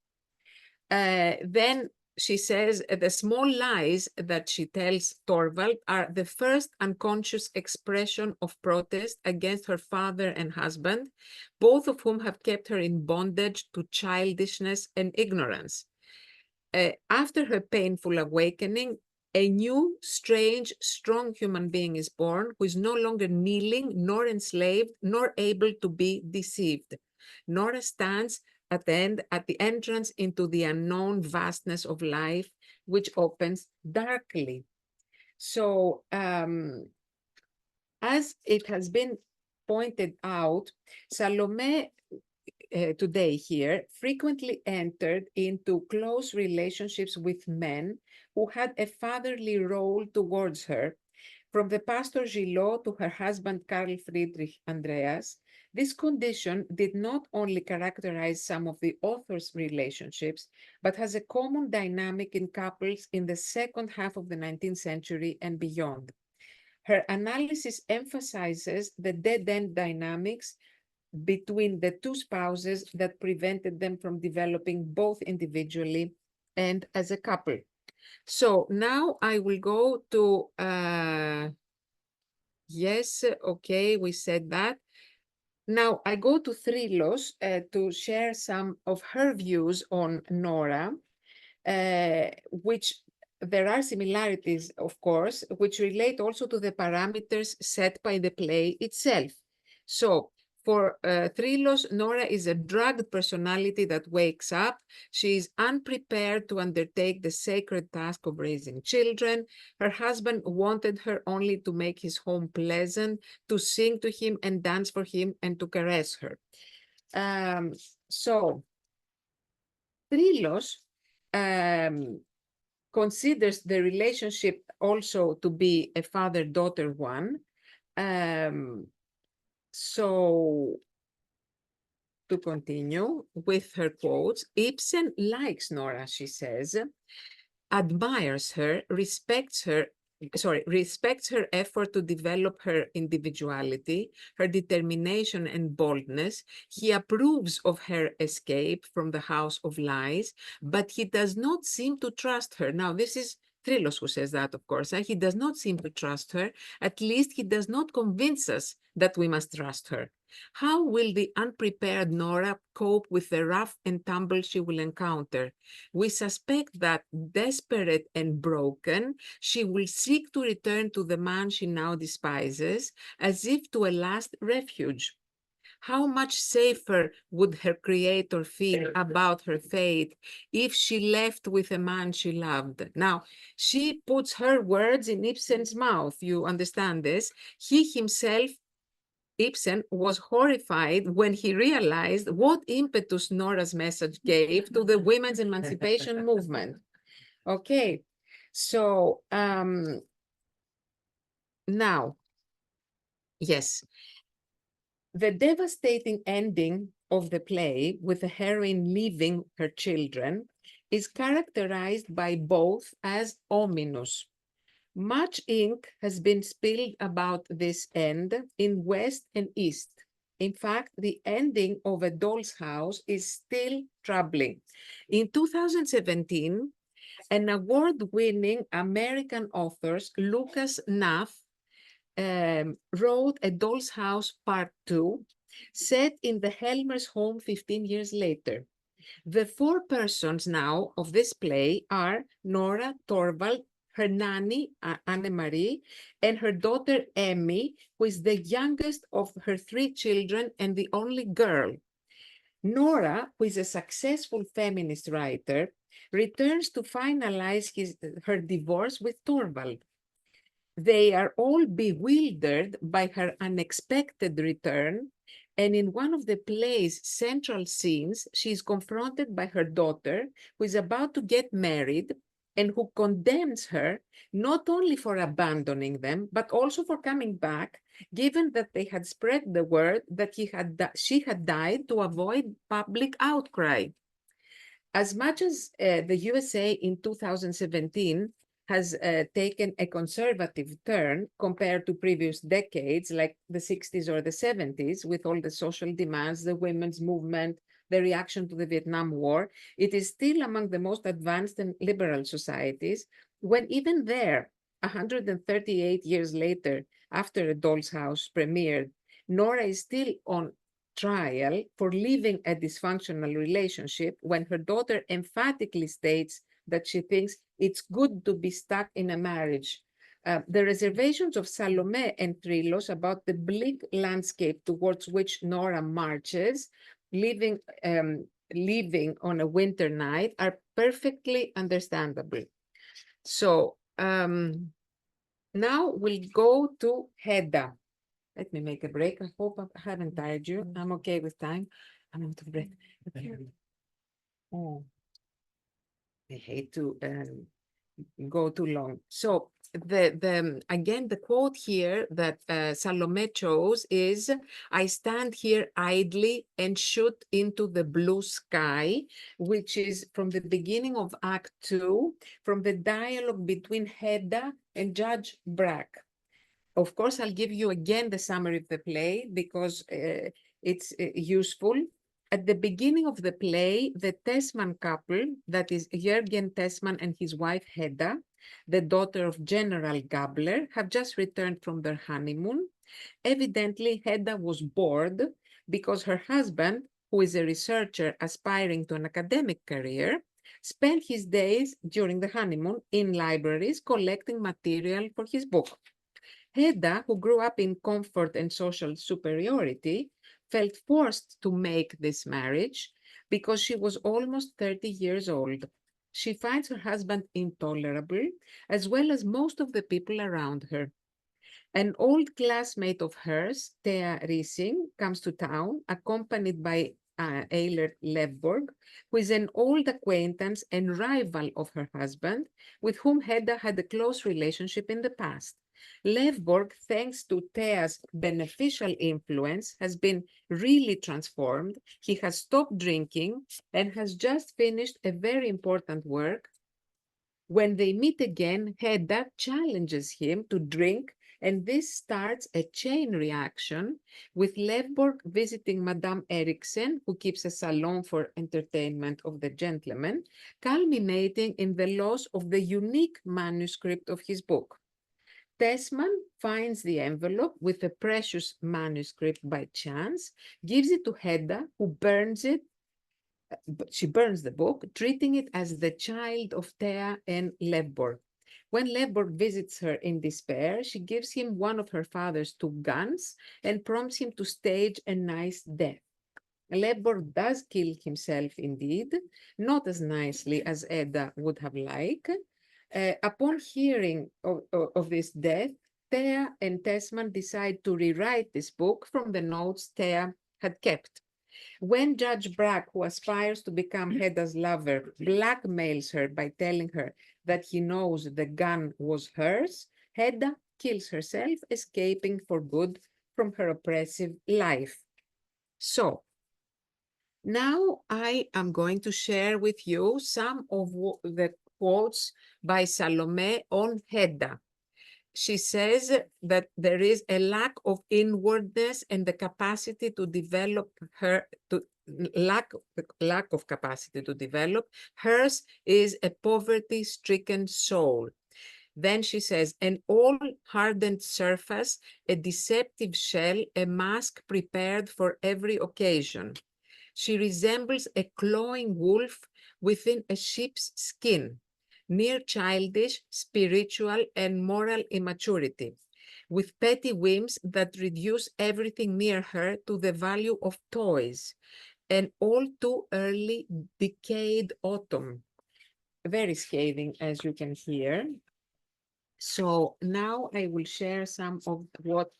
Then she says the small lies that she tells Torvald are the first unconscious expression of protest against her father and husband, both of whom have kept her in bondage to childishness and ignorance. After her painful awakening, a new, strange, strong human being is born who is no longer kneeling, nor enslaved, nor able to be deceived. Nora stands at the entrance into the unknown vastness of life, which opens darkly. So, as it has been pointed out, Salome today here frequently entered into close relationships with men who had a fatherly role towards her. From the pastor Gillot to her husband Karl Friedrich Andreas, this condition did not only characterize some of the author's relationships, but has a common dynamic in couples in the second half of the 19th century and beyond. Her analysis emphasizes the dead-end dynamics between the two spouses that prevented them from developing both individually and as a couple. So now I will go to, yes, okay, we said that. Now I go to Thrylos to share some of her views on Nora, which there are similarities, of course, which relate also to the parameters set by the play itself. So for Thrylos, Nora is a drugged personality that wakes up. She is unprepared to undertake the sacred task of raising children. Her husband wanted her only to make his home pleasant, to sing to him and dance for him and to caress her. So Thrylos considers the relationship also to be a father-daughter one. So to continue with her quotes, Ibsen likes Nora, she says, admires her, respects her effort to develop her individuality, her determination and boldness. He approves of her escape from the house of lies, but he does not seem to trust her. Now, this is Thrylos who says that, of course. He does not seem to trust her. At least he does not convince us that we must trust her. How will the unprepared Nora cope with the rough and tumble she will encounter? We suspect that, desperate and broken, she will seek to return to the man she now despises, as if to a last refuge. How much safer would her creator feel about her fate if she left with a man she loved? Now, she puts her words in Ibsen's mouth. You understand this? He himself, Ibsen, was horrified when he realized what impetus Nora's message gave to the women's emancipation movement. Okay, so now, yes, the devastating ending of the play, with the heroine leaving her children, is characterized by both as ominous. Much ink has been spilled about this end in West and East. In fact, the ending of A Doll's House is still troubling. In 2017, an award-winning American author, Lucas Knapp, wrote A Doll's House Part 2, set in the Helmer's home 15 years later. The four persons now of this play are Nora, Torvald, her nanny, Anne-Marie, and her daughter, Emmy, who is the youngest of her three children and the only girl. Nora, who is a successful feminist writer, returns to finalize her divorce with Torvald. They are all bewildered by her unexpected return, and in one of the play's central scenes, she is confronted by her daughter, who is about to get married, and who condemns her not only for abandoning them, but also for coming back, given that they had spread the word that she had died to avoid public outcry. As much as the USA in 2017 has taken a conservative turn compared to previous decades, like the 60s or the 70s, with all the social demands, the women's movement, the reaction to the Vietnam War, it is still among the most advanced and liberal societies, when even there, 138 years later, after A Doll's House premiered, Nora is still on trial for leaving a dysfunctional relationship when her daughter emphatically states that she thinks it's good to be stuck in a marriage. The reservations of Salome and Trilos about the bleak landscape towards which Nora marches, leaving on a winter night, are perfectly understandable. So now we'll go to Hedda. Let me make a break. I hope I haven't tired you. I'm okay with time. I'm out of breath. Oh, I hate to go too long. So again, the quote here that Salome chose is, "I stand here idly and shoot into the blue sky," which is from the beginning of Act 2, from the dialogue between Hedda and Judge Brack. Of course, I'll give you again the summary of the play because it's useful. At the beginning of the play, the Tesman couple, that is Jürgen Tesman and his wife Hedda, the daughter of General Gabler, have just returned from their honeymoon. Evidently, Hedda was bored because her husband, who is a researcher aspiring to an academic career, spent his days during the honeymoon in libraries collecting material for his book. Hedda, who grew up in comfort and social superiority, felt forced to make this marriage because she was almost 30 years old. She finds her husband intolerable, as well as most of the people around her. An old classmate of hers, Thea Rising, comes to town, accompanied by Eilert Levborg, who is an old acquaintance and rival of her husband, with whom Hedda had a close relationship in the past. Levborg, thanks to Thea's beneficial influence, has been really transformed. He has stopped drinking and has just finished a very important work. When they meet again, Hedda challenges him to drink, and this starts a chain reaction, with Levborg visiting Madame Eriksen, who keeps a salon for entertainment of the gentlemen, culminating in the loss of the unique manuscript of his book. Tesman finds the envelope with a precious manuscript by chance, gives it to Hedda, who burns it. She burns the book, treating it as the child of Thea and Levborg. When Levborg visits her in despair, she gives him one of her father's 2 guns and prompts him to stage a nice death. Levborg does kill himself indeed, not as nicely as Hedda would have liked. Upon hearing of this death, Thea and Tesman decide to rewrite this book from the notes Thea had kept. When Judge Brack, who aspires to become Hedda's lover, blackmails her by telling her that he knows the gun was hers, Hedda kills herself, escaping for good from her oppressive life. So, now I am going to share with you some of the quotes by Salome on Hedda. She says that there is a lack of inwardness and the capacity to develop lack of capacity to develop. Hers is a poverty-stricken soul. Then she says, an all-hardened surface, a deceptive shell, a mask prepared for every occasion. She resembles a clawing wolf within a sheep's skin, near childish, spiritual, and moral immaturity, with petty whims that reduce everything near her to the value of toys, an all too early decayed autumn. Very scathing, as you can hear. So now I will share some of what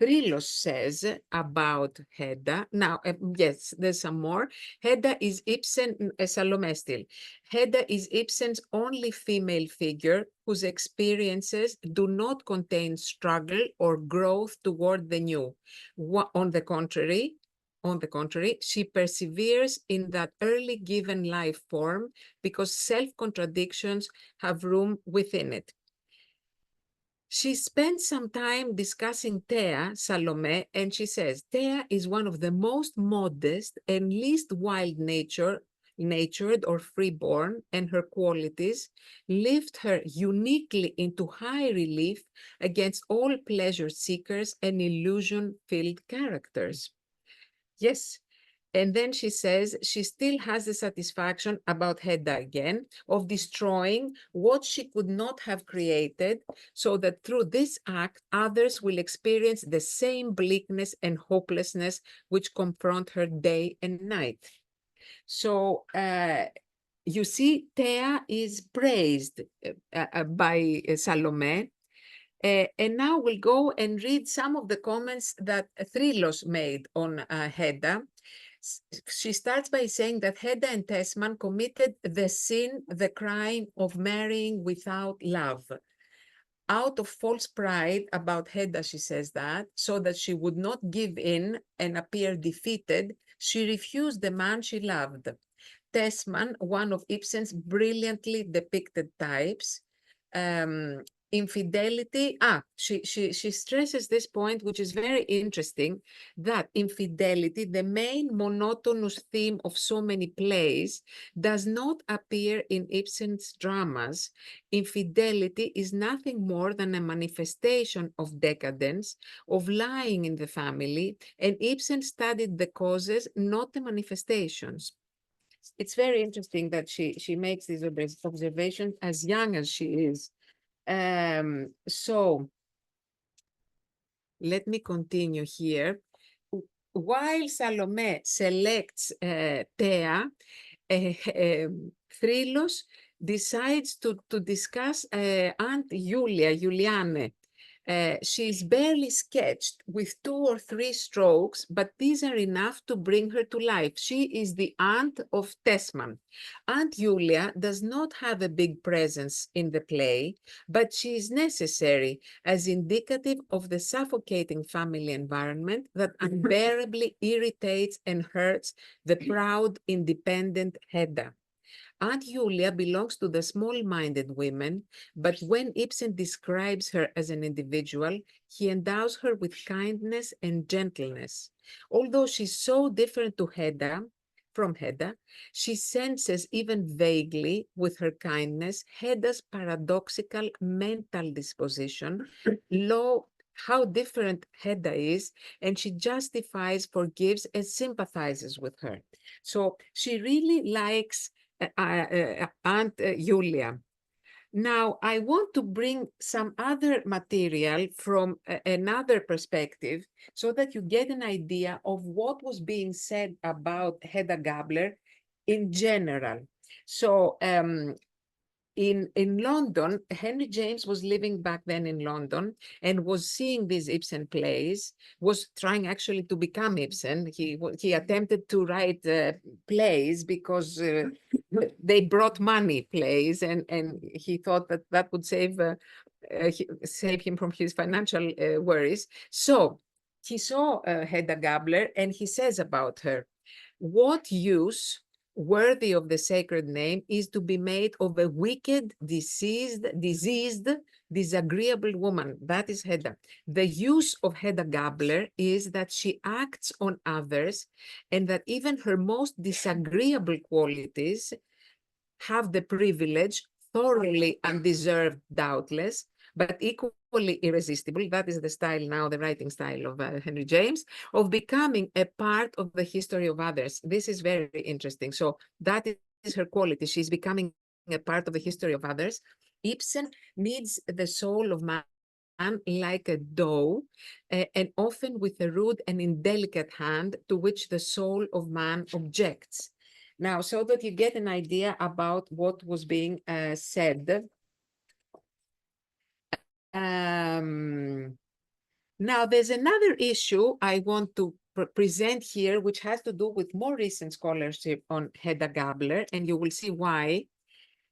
Thrylos says about Hedda. Now, yes, there's some more. Hedda is Ibsen, Salome still. Hedda is Ibsen's only female figure whose experiences do not contain struggle or growth toward the new. On the contrary, she perseveres in that early given life form because self-contradictions have room within it. She spends some time discussing Thea, Salome, and she says, Thea is one of the most modest and least wild-natured or freeborn, and her qualities lift her uniquely into high relief against all pleasure seekers and illusion-filled characters. Yes. And then she says she still has the satisfaction about Hedda again of destroying what she could not have created, so that through this act, others will experience the same bleakness and hopelessness which confront her day and night. So you see, Thea is praised by Salome. And now we'll go and read some of the comments that Thrylos made on Hedda. She starts by saying that Hedda and Tesman committed the sin, the crime of marrying without love. Out of false pride about Hedda, she says that, so that she would not give in and appear defeated, she refused the man she loved. Tesman, one of Ibsen's brilliantly depicted types, infidelity, she stresses this point, which is very interesting, that infidelity, the main monotonous theme of so many plays, does not appear in Ibsen's dramas. Infidelity is nothing more than a manifestation of decadence, of lying in the family, and Ibsen studied the causes, not the manifestations. It's very interesting that she makes these observations as young as she is. So let me continue here. While Salome selects Thea, Thrylos decides to discuss Aunt Juliane. She's barely sketched with 2 or 3 strokes, but these are enough to bring her to life. She is the aunt of Tesman. Aunt Julia does not have a big presence in the play, but she is necessary as indicative of the suffocating family environment that unbearably irritates and hurts the proud, independent Hedda. Aunt Julia belongs to the small-minded women, but when Ibsen describes her as an individual, he endows her with kindness and gentleness. Although she's so different from Hedda, she senses even vaguely with her kindness Hedda's paradoxical mental disposition, how different Hedda is, and she justifies, forgives, and sympathizes with her. So she really likes Aunt Julia. Now, I want to bring some other material from another perspective so that you get an idea of what was being said about Hedda Gabler in general. So in London, Henry James was living back then in London and was seeing these Ibsen plays, was trying actually to become Ibsen. He attempted to write plays because they brought money, plays, and he thought that that would save him from his financial worries. So he saw Hedda Gabler, and he says about her, "What use worthy of the sacred name is to be made of a wicked, diseased, disagreeable woman." That is Hedda. The use of Hedda Gabler is that she acts on others, and that even her most disagreeable qualities have the privilege, thoroughly undeserved, doubtless, but equally irresistible, that is the style now, the writing style of Henry James, of becoming a part of the history of others. This is very interesting. So that is her quality. She's becoming a part of the history of others. Ibsen needs the soul of man like a dough, and often with a rude and indelicate hand to which the soul of man objects. Now, so that you get an idea about what was being said. Now, there's another issue I want to present here, which has to do with more recent scholarship on Hedda Gabler, and you will see why.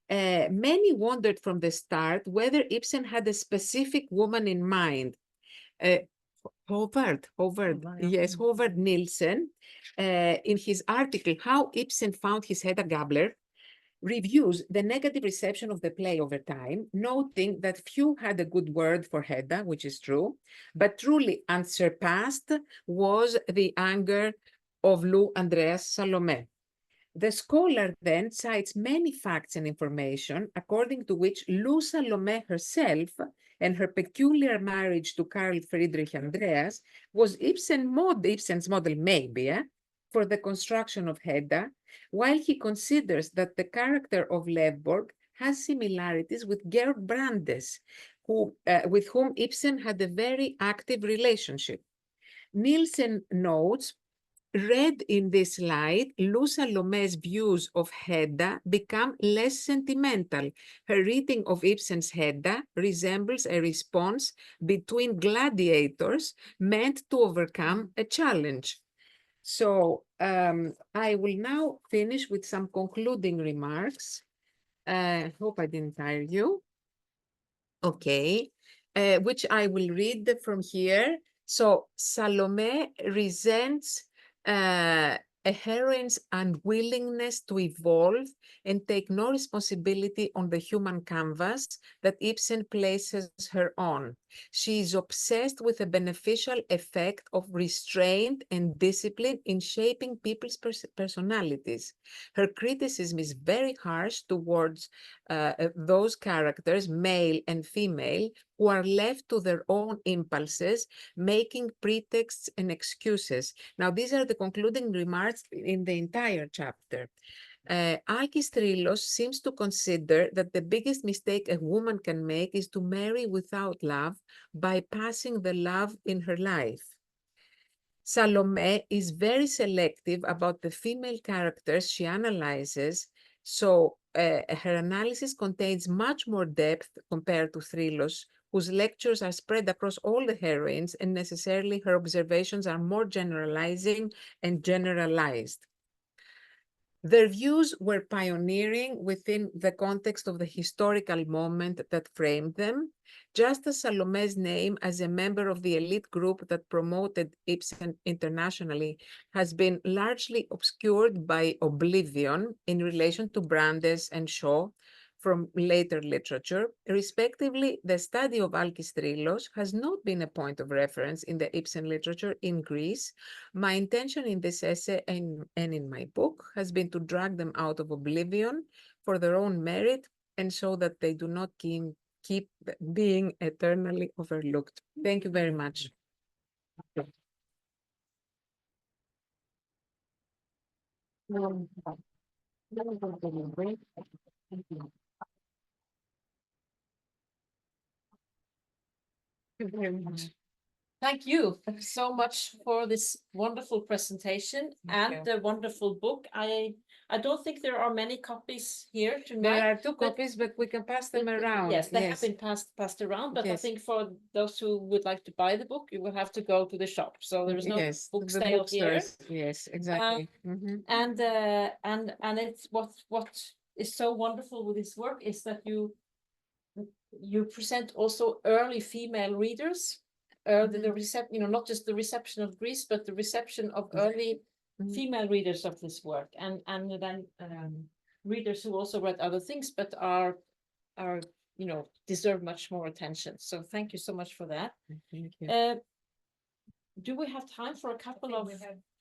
Many wondered from the start whether Ibsen had a specific woman in mind. Håvard, yes, Håvard Nielsen, in his article, How Ibsen Found His Hedda Gabler, reviews the negative reception of the play over time, noting that few had a good word for Hedda, which is true, but truly unsurpassed was the anger of Lou Andreas Salome. The scholar then cites many facts and information according to which Lou Salome herself and her peculiar marriage to Carl Friedrich Andreas was Ibsen's model, maybe, for the construction of Hedda, while he considers that the character of Levborg has similarities with Georg Brandes, with whom Ibsen had a very active relationship. Nielsen notes, read in this light, Lou Salome's views of Hedda become less sentimental. Her reading of Ibsen's Hedda resembles a response between gladiators meant to overcome a challenge. So I will now finish with some concluding remarks. Hope I didn't tire you. Okay, which I will read from here. So Salome resents a heroine's unwillingness to evolve and take no responsibility on the human canvas that Ibsen places her on. She is obsessed with the beneficial effect of restraint and discipline in shaping people's personalities. Her criticism is very harsh towards those characters, male and female, who are left to their own impulses, making pretexts and excuses. Now, these are the concluding remarks in the entire chapter. Alkis Trilos seems to consider that the biggest mistake a woman can make is to marry without love, bypassing the love in her life. Salome is very selective about the female characters she analyzes, so her analysis contains much more depth compared to Thrilos, whose lectures are spread across all the heroines, and necessarily her observations are more generalizing and generalized. Their views were pioneering within the context of the historical moment that framed them, just as Salome's name as a member of the elite group that promoted Ibsen internationally has been largely obscured by oblivion in relation to Brandes and Shaw from later literature. Respectively, the study of Alkis Trilos has not been a point of reference in the Ibsen literature in Greece. My intention in this essay and in my book has been to drag them out of oblivion for their own merit and so that they do not keep being eternally overlooked. Thank you very much. Thank you very much. Thank you so much for this wonderful presentation and the wonderful book. I don't think there are many copies here tonight. There are two copies, but we can pass them around. Yes, they have been passed around, but I think for those who would like to buy the book, you will have to go to the shop. So there is no book sale here. Yes, exactly. And it's what is so wonderful with this work is that you present also early female readers. The reception, not just the reception of Greece, but the reception of early female readers of this work, and then readers who also read other things, but are deserve much more attention. So thank you so much for that. Thank you. Do we have time for a couple of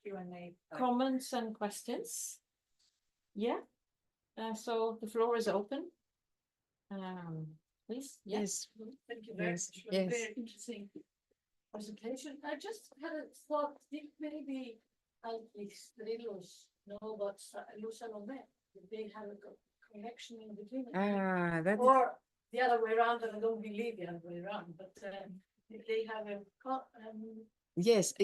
Q&A comments and questions? Yeah. So the floor is open. Please. Yes. Thank you very much. Very interesting presentation. I just had a thought, did maybe Alkis Trilos know about Lou Salome? Did they have a connection in between? Or the other way around, and I don't believe the other way around, but did they have a yes,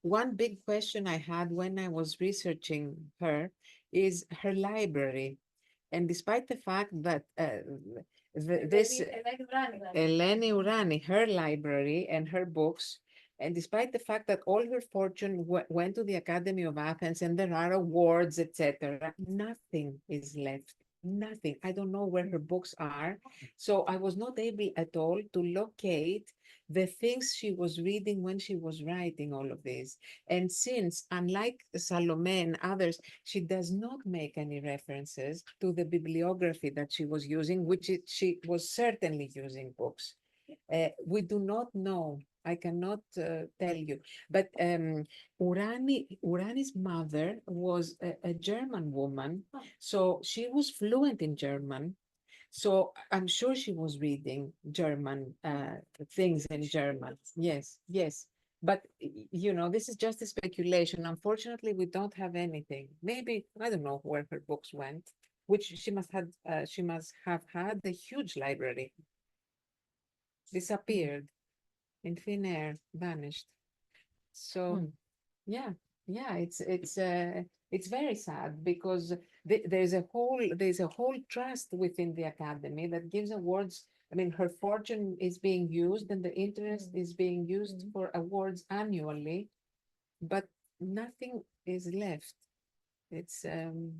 one big question I had when I was researching her is her library. And despite the fact that this Eleni Urani, her library and her books, and despite the fact that all her fortune went to the Academy of Athens and there are awards, etc., nothing is left. Nothing. I don't know where her books are. So I was not able at all to locate the things she was reading when she was writing all of this. And since, unlike Salome and others, she does not make any references to the bibliography that she was using, she was certainly using books. We do not know. I cannot tell you. But Urani's mother was a German woman, so she was fluent in German. So I'm sure she was reading German things in German. Yes, yes. But you know, this is just a speculation. Unfortunately, we don't have anything. Maybe I don't know where her books went, which she must have had a huge library. Disappeared in thin air, vanished. So yeah, it's very sad because there's a whole trust within the academy that gives awards. I mean, her fortune is being used and the interest is being used for awards annually, but nothing is left. It's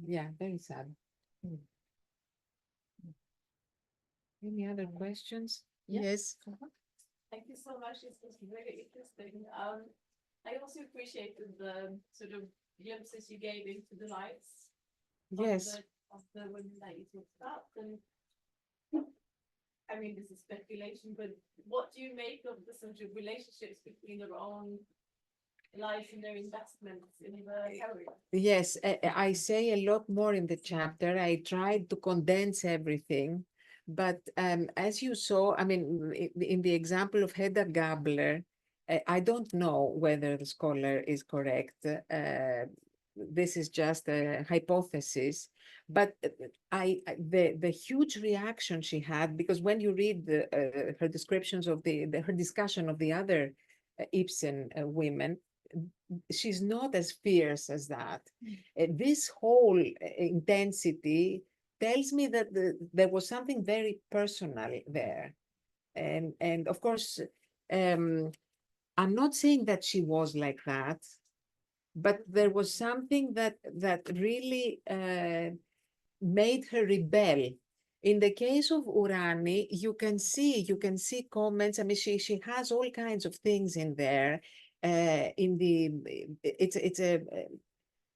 yeah, very sad. Any other questions? Yes. Thank you so much. This was very interesting. I also appreciated the sort of glimpses you gave into the lives Yes. of the women that you talked about. And I mean, this is speculation, but what do you make of the sort of relationships between their own lives and their investments in the area? Yes, I say a lot more in the chapter. I tried to condense everything. But as you saw, I mean, in the example of Hedda Gabler, I don't know whether the scholar is correct. This is just a hypothesis. But the huge reaction she had, because when you read her descriptions of her discussion of the other Ibsen women, she's not as fierce as that. This whole intensity tells me that there was something very personal there. And of course, I'm not saying that she was like that, but there was something that really made her rebel. In the case of Urani, you can see comments. I mean, she has all kinds of things in there.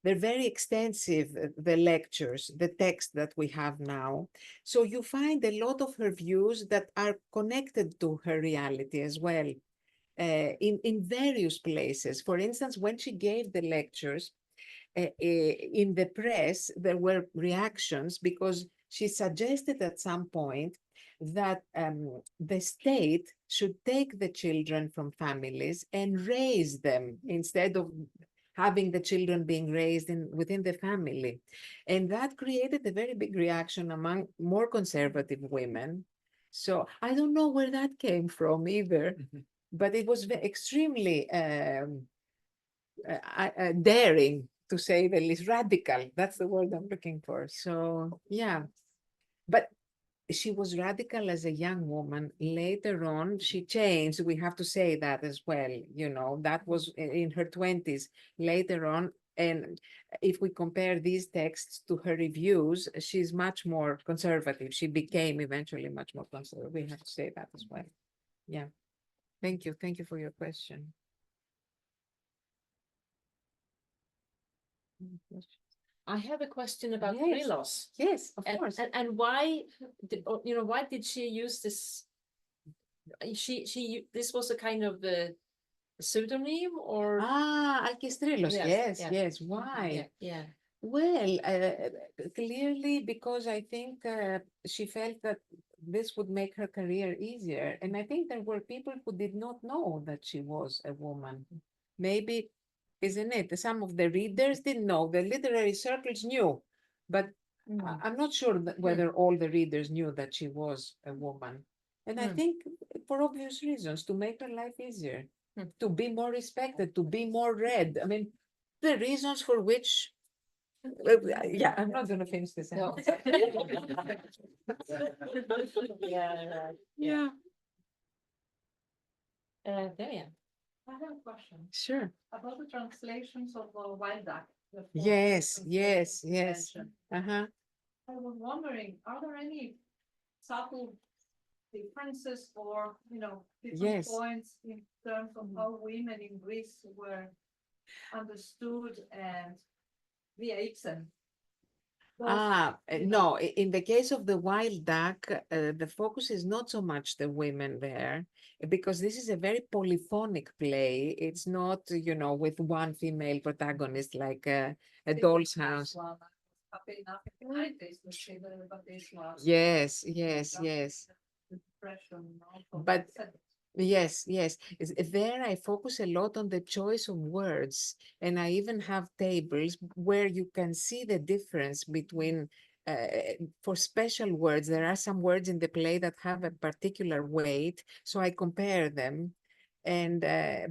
They're very extensive, the lectures, the text that we have now. So you find a lot of her views that are connected to her reality as well, in various places. For instance, when she gave the lectures, in the press, there were reactions because she suggested at some point that the state should take the children from families and raise them instead of having the children being raised within the family. And that created a very big reaction among more conservative women. So I don't know where that came from either, but it was extremely daring, to say the least, radical. That's the word I'm looking for. So yeah, but she was radical as a young woman. Later on, she changed. We have to say that as well. You know, that was in her 20s. Later on, and if we compare these texts to her reviews, she's much more conservative. She became eventually much more conservative. We have to say that as well. Yeah. Thank you. Thank you for your question. I have a question about Yes. Thrilos. Yes, of course. And why why did she use this? This was a kind of a pseudonym, or Alkistrillos. Yes, Yes. Why? yeah. Well, clearly because I think she felt that this would make her career easier. And I think there were people who did not know that she was a woman. Maybe, isn't it? Some of the readers didn't know. The literary circles knew, but I'm not sure whether all the readers knew that she was a woman. And I think for obvious reasons, to make her life easier, to be more respected, to be more read. I mean, the reasons for which Yeah, I'm not gonna finish this. No. Yeah. Yeah, Damian. I have a question sure. about the translations of Wild Duck. the four Yes, translations yes, you yes. mentioned. Uh-huh. I was wondering, are there any subtle differences or, different Yes. points in terms of how women in Greece were understood and via Ibsen? No, in the case of the Wild Duck, the focus is not so much the women there, because this is a very polyphonic play. It's not, with one female protagonist like a Doll's House. Happy enough in the 90s to see but this was. Yes, yes, yes. The depression, also But- said- Yes, yes. There I focus a lot on the choice of words, and I even have tables where you can see the difference between, for special words, there are some words in the play that have a particular weight, so I compare them. And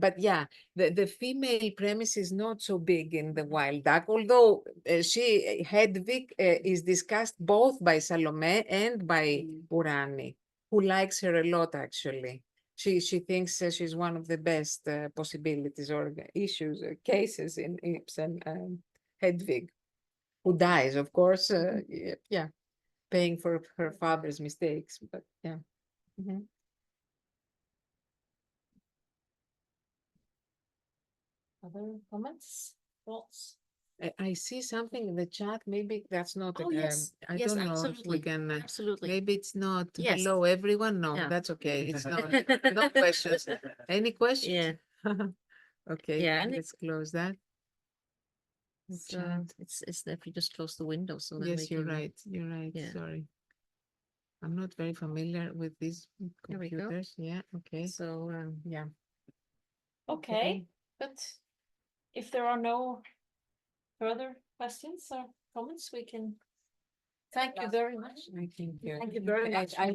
but yeah, the female premise is not so big in the Wild Duck, although Hedvig is discussed both by Salome and by Urani, who likes her a lot actually. She thinks she's one of the best possibilities or issues, cases in Ibsen, Hedvig, who dies, of course, yeah, paying for her father's mistakes, but yeah. Mhm. Other comments, thoughts? I see something in the chat, maybe that's not, Oh, yes. I Yes, don't know if we absolutely. can, Absolutely. maybe it's not, Yes. hello, everyone, no, Yeah. that's okay, it's not, no questions. Any questions? Yeah. Okay, Yeah, and let's close that. The So chat. it's if you just close the window, so then we Yes, you're can. right, Yeah. sorry. I'm not very familiar with these There we go. computers, yeah, okay, So, yeah. okay, but if there are no further questions or comments, we can. Thank you very much. I think. Thank you very much. I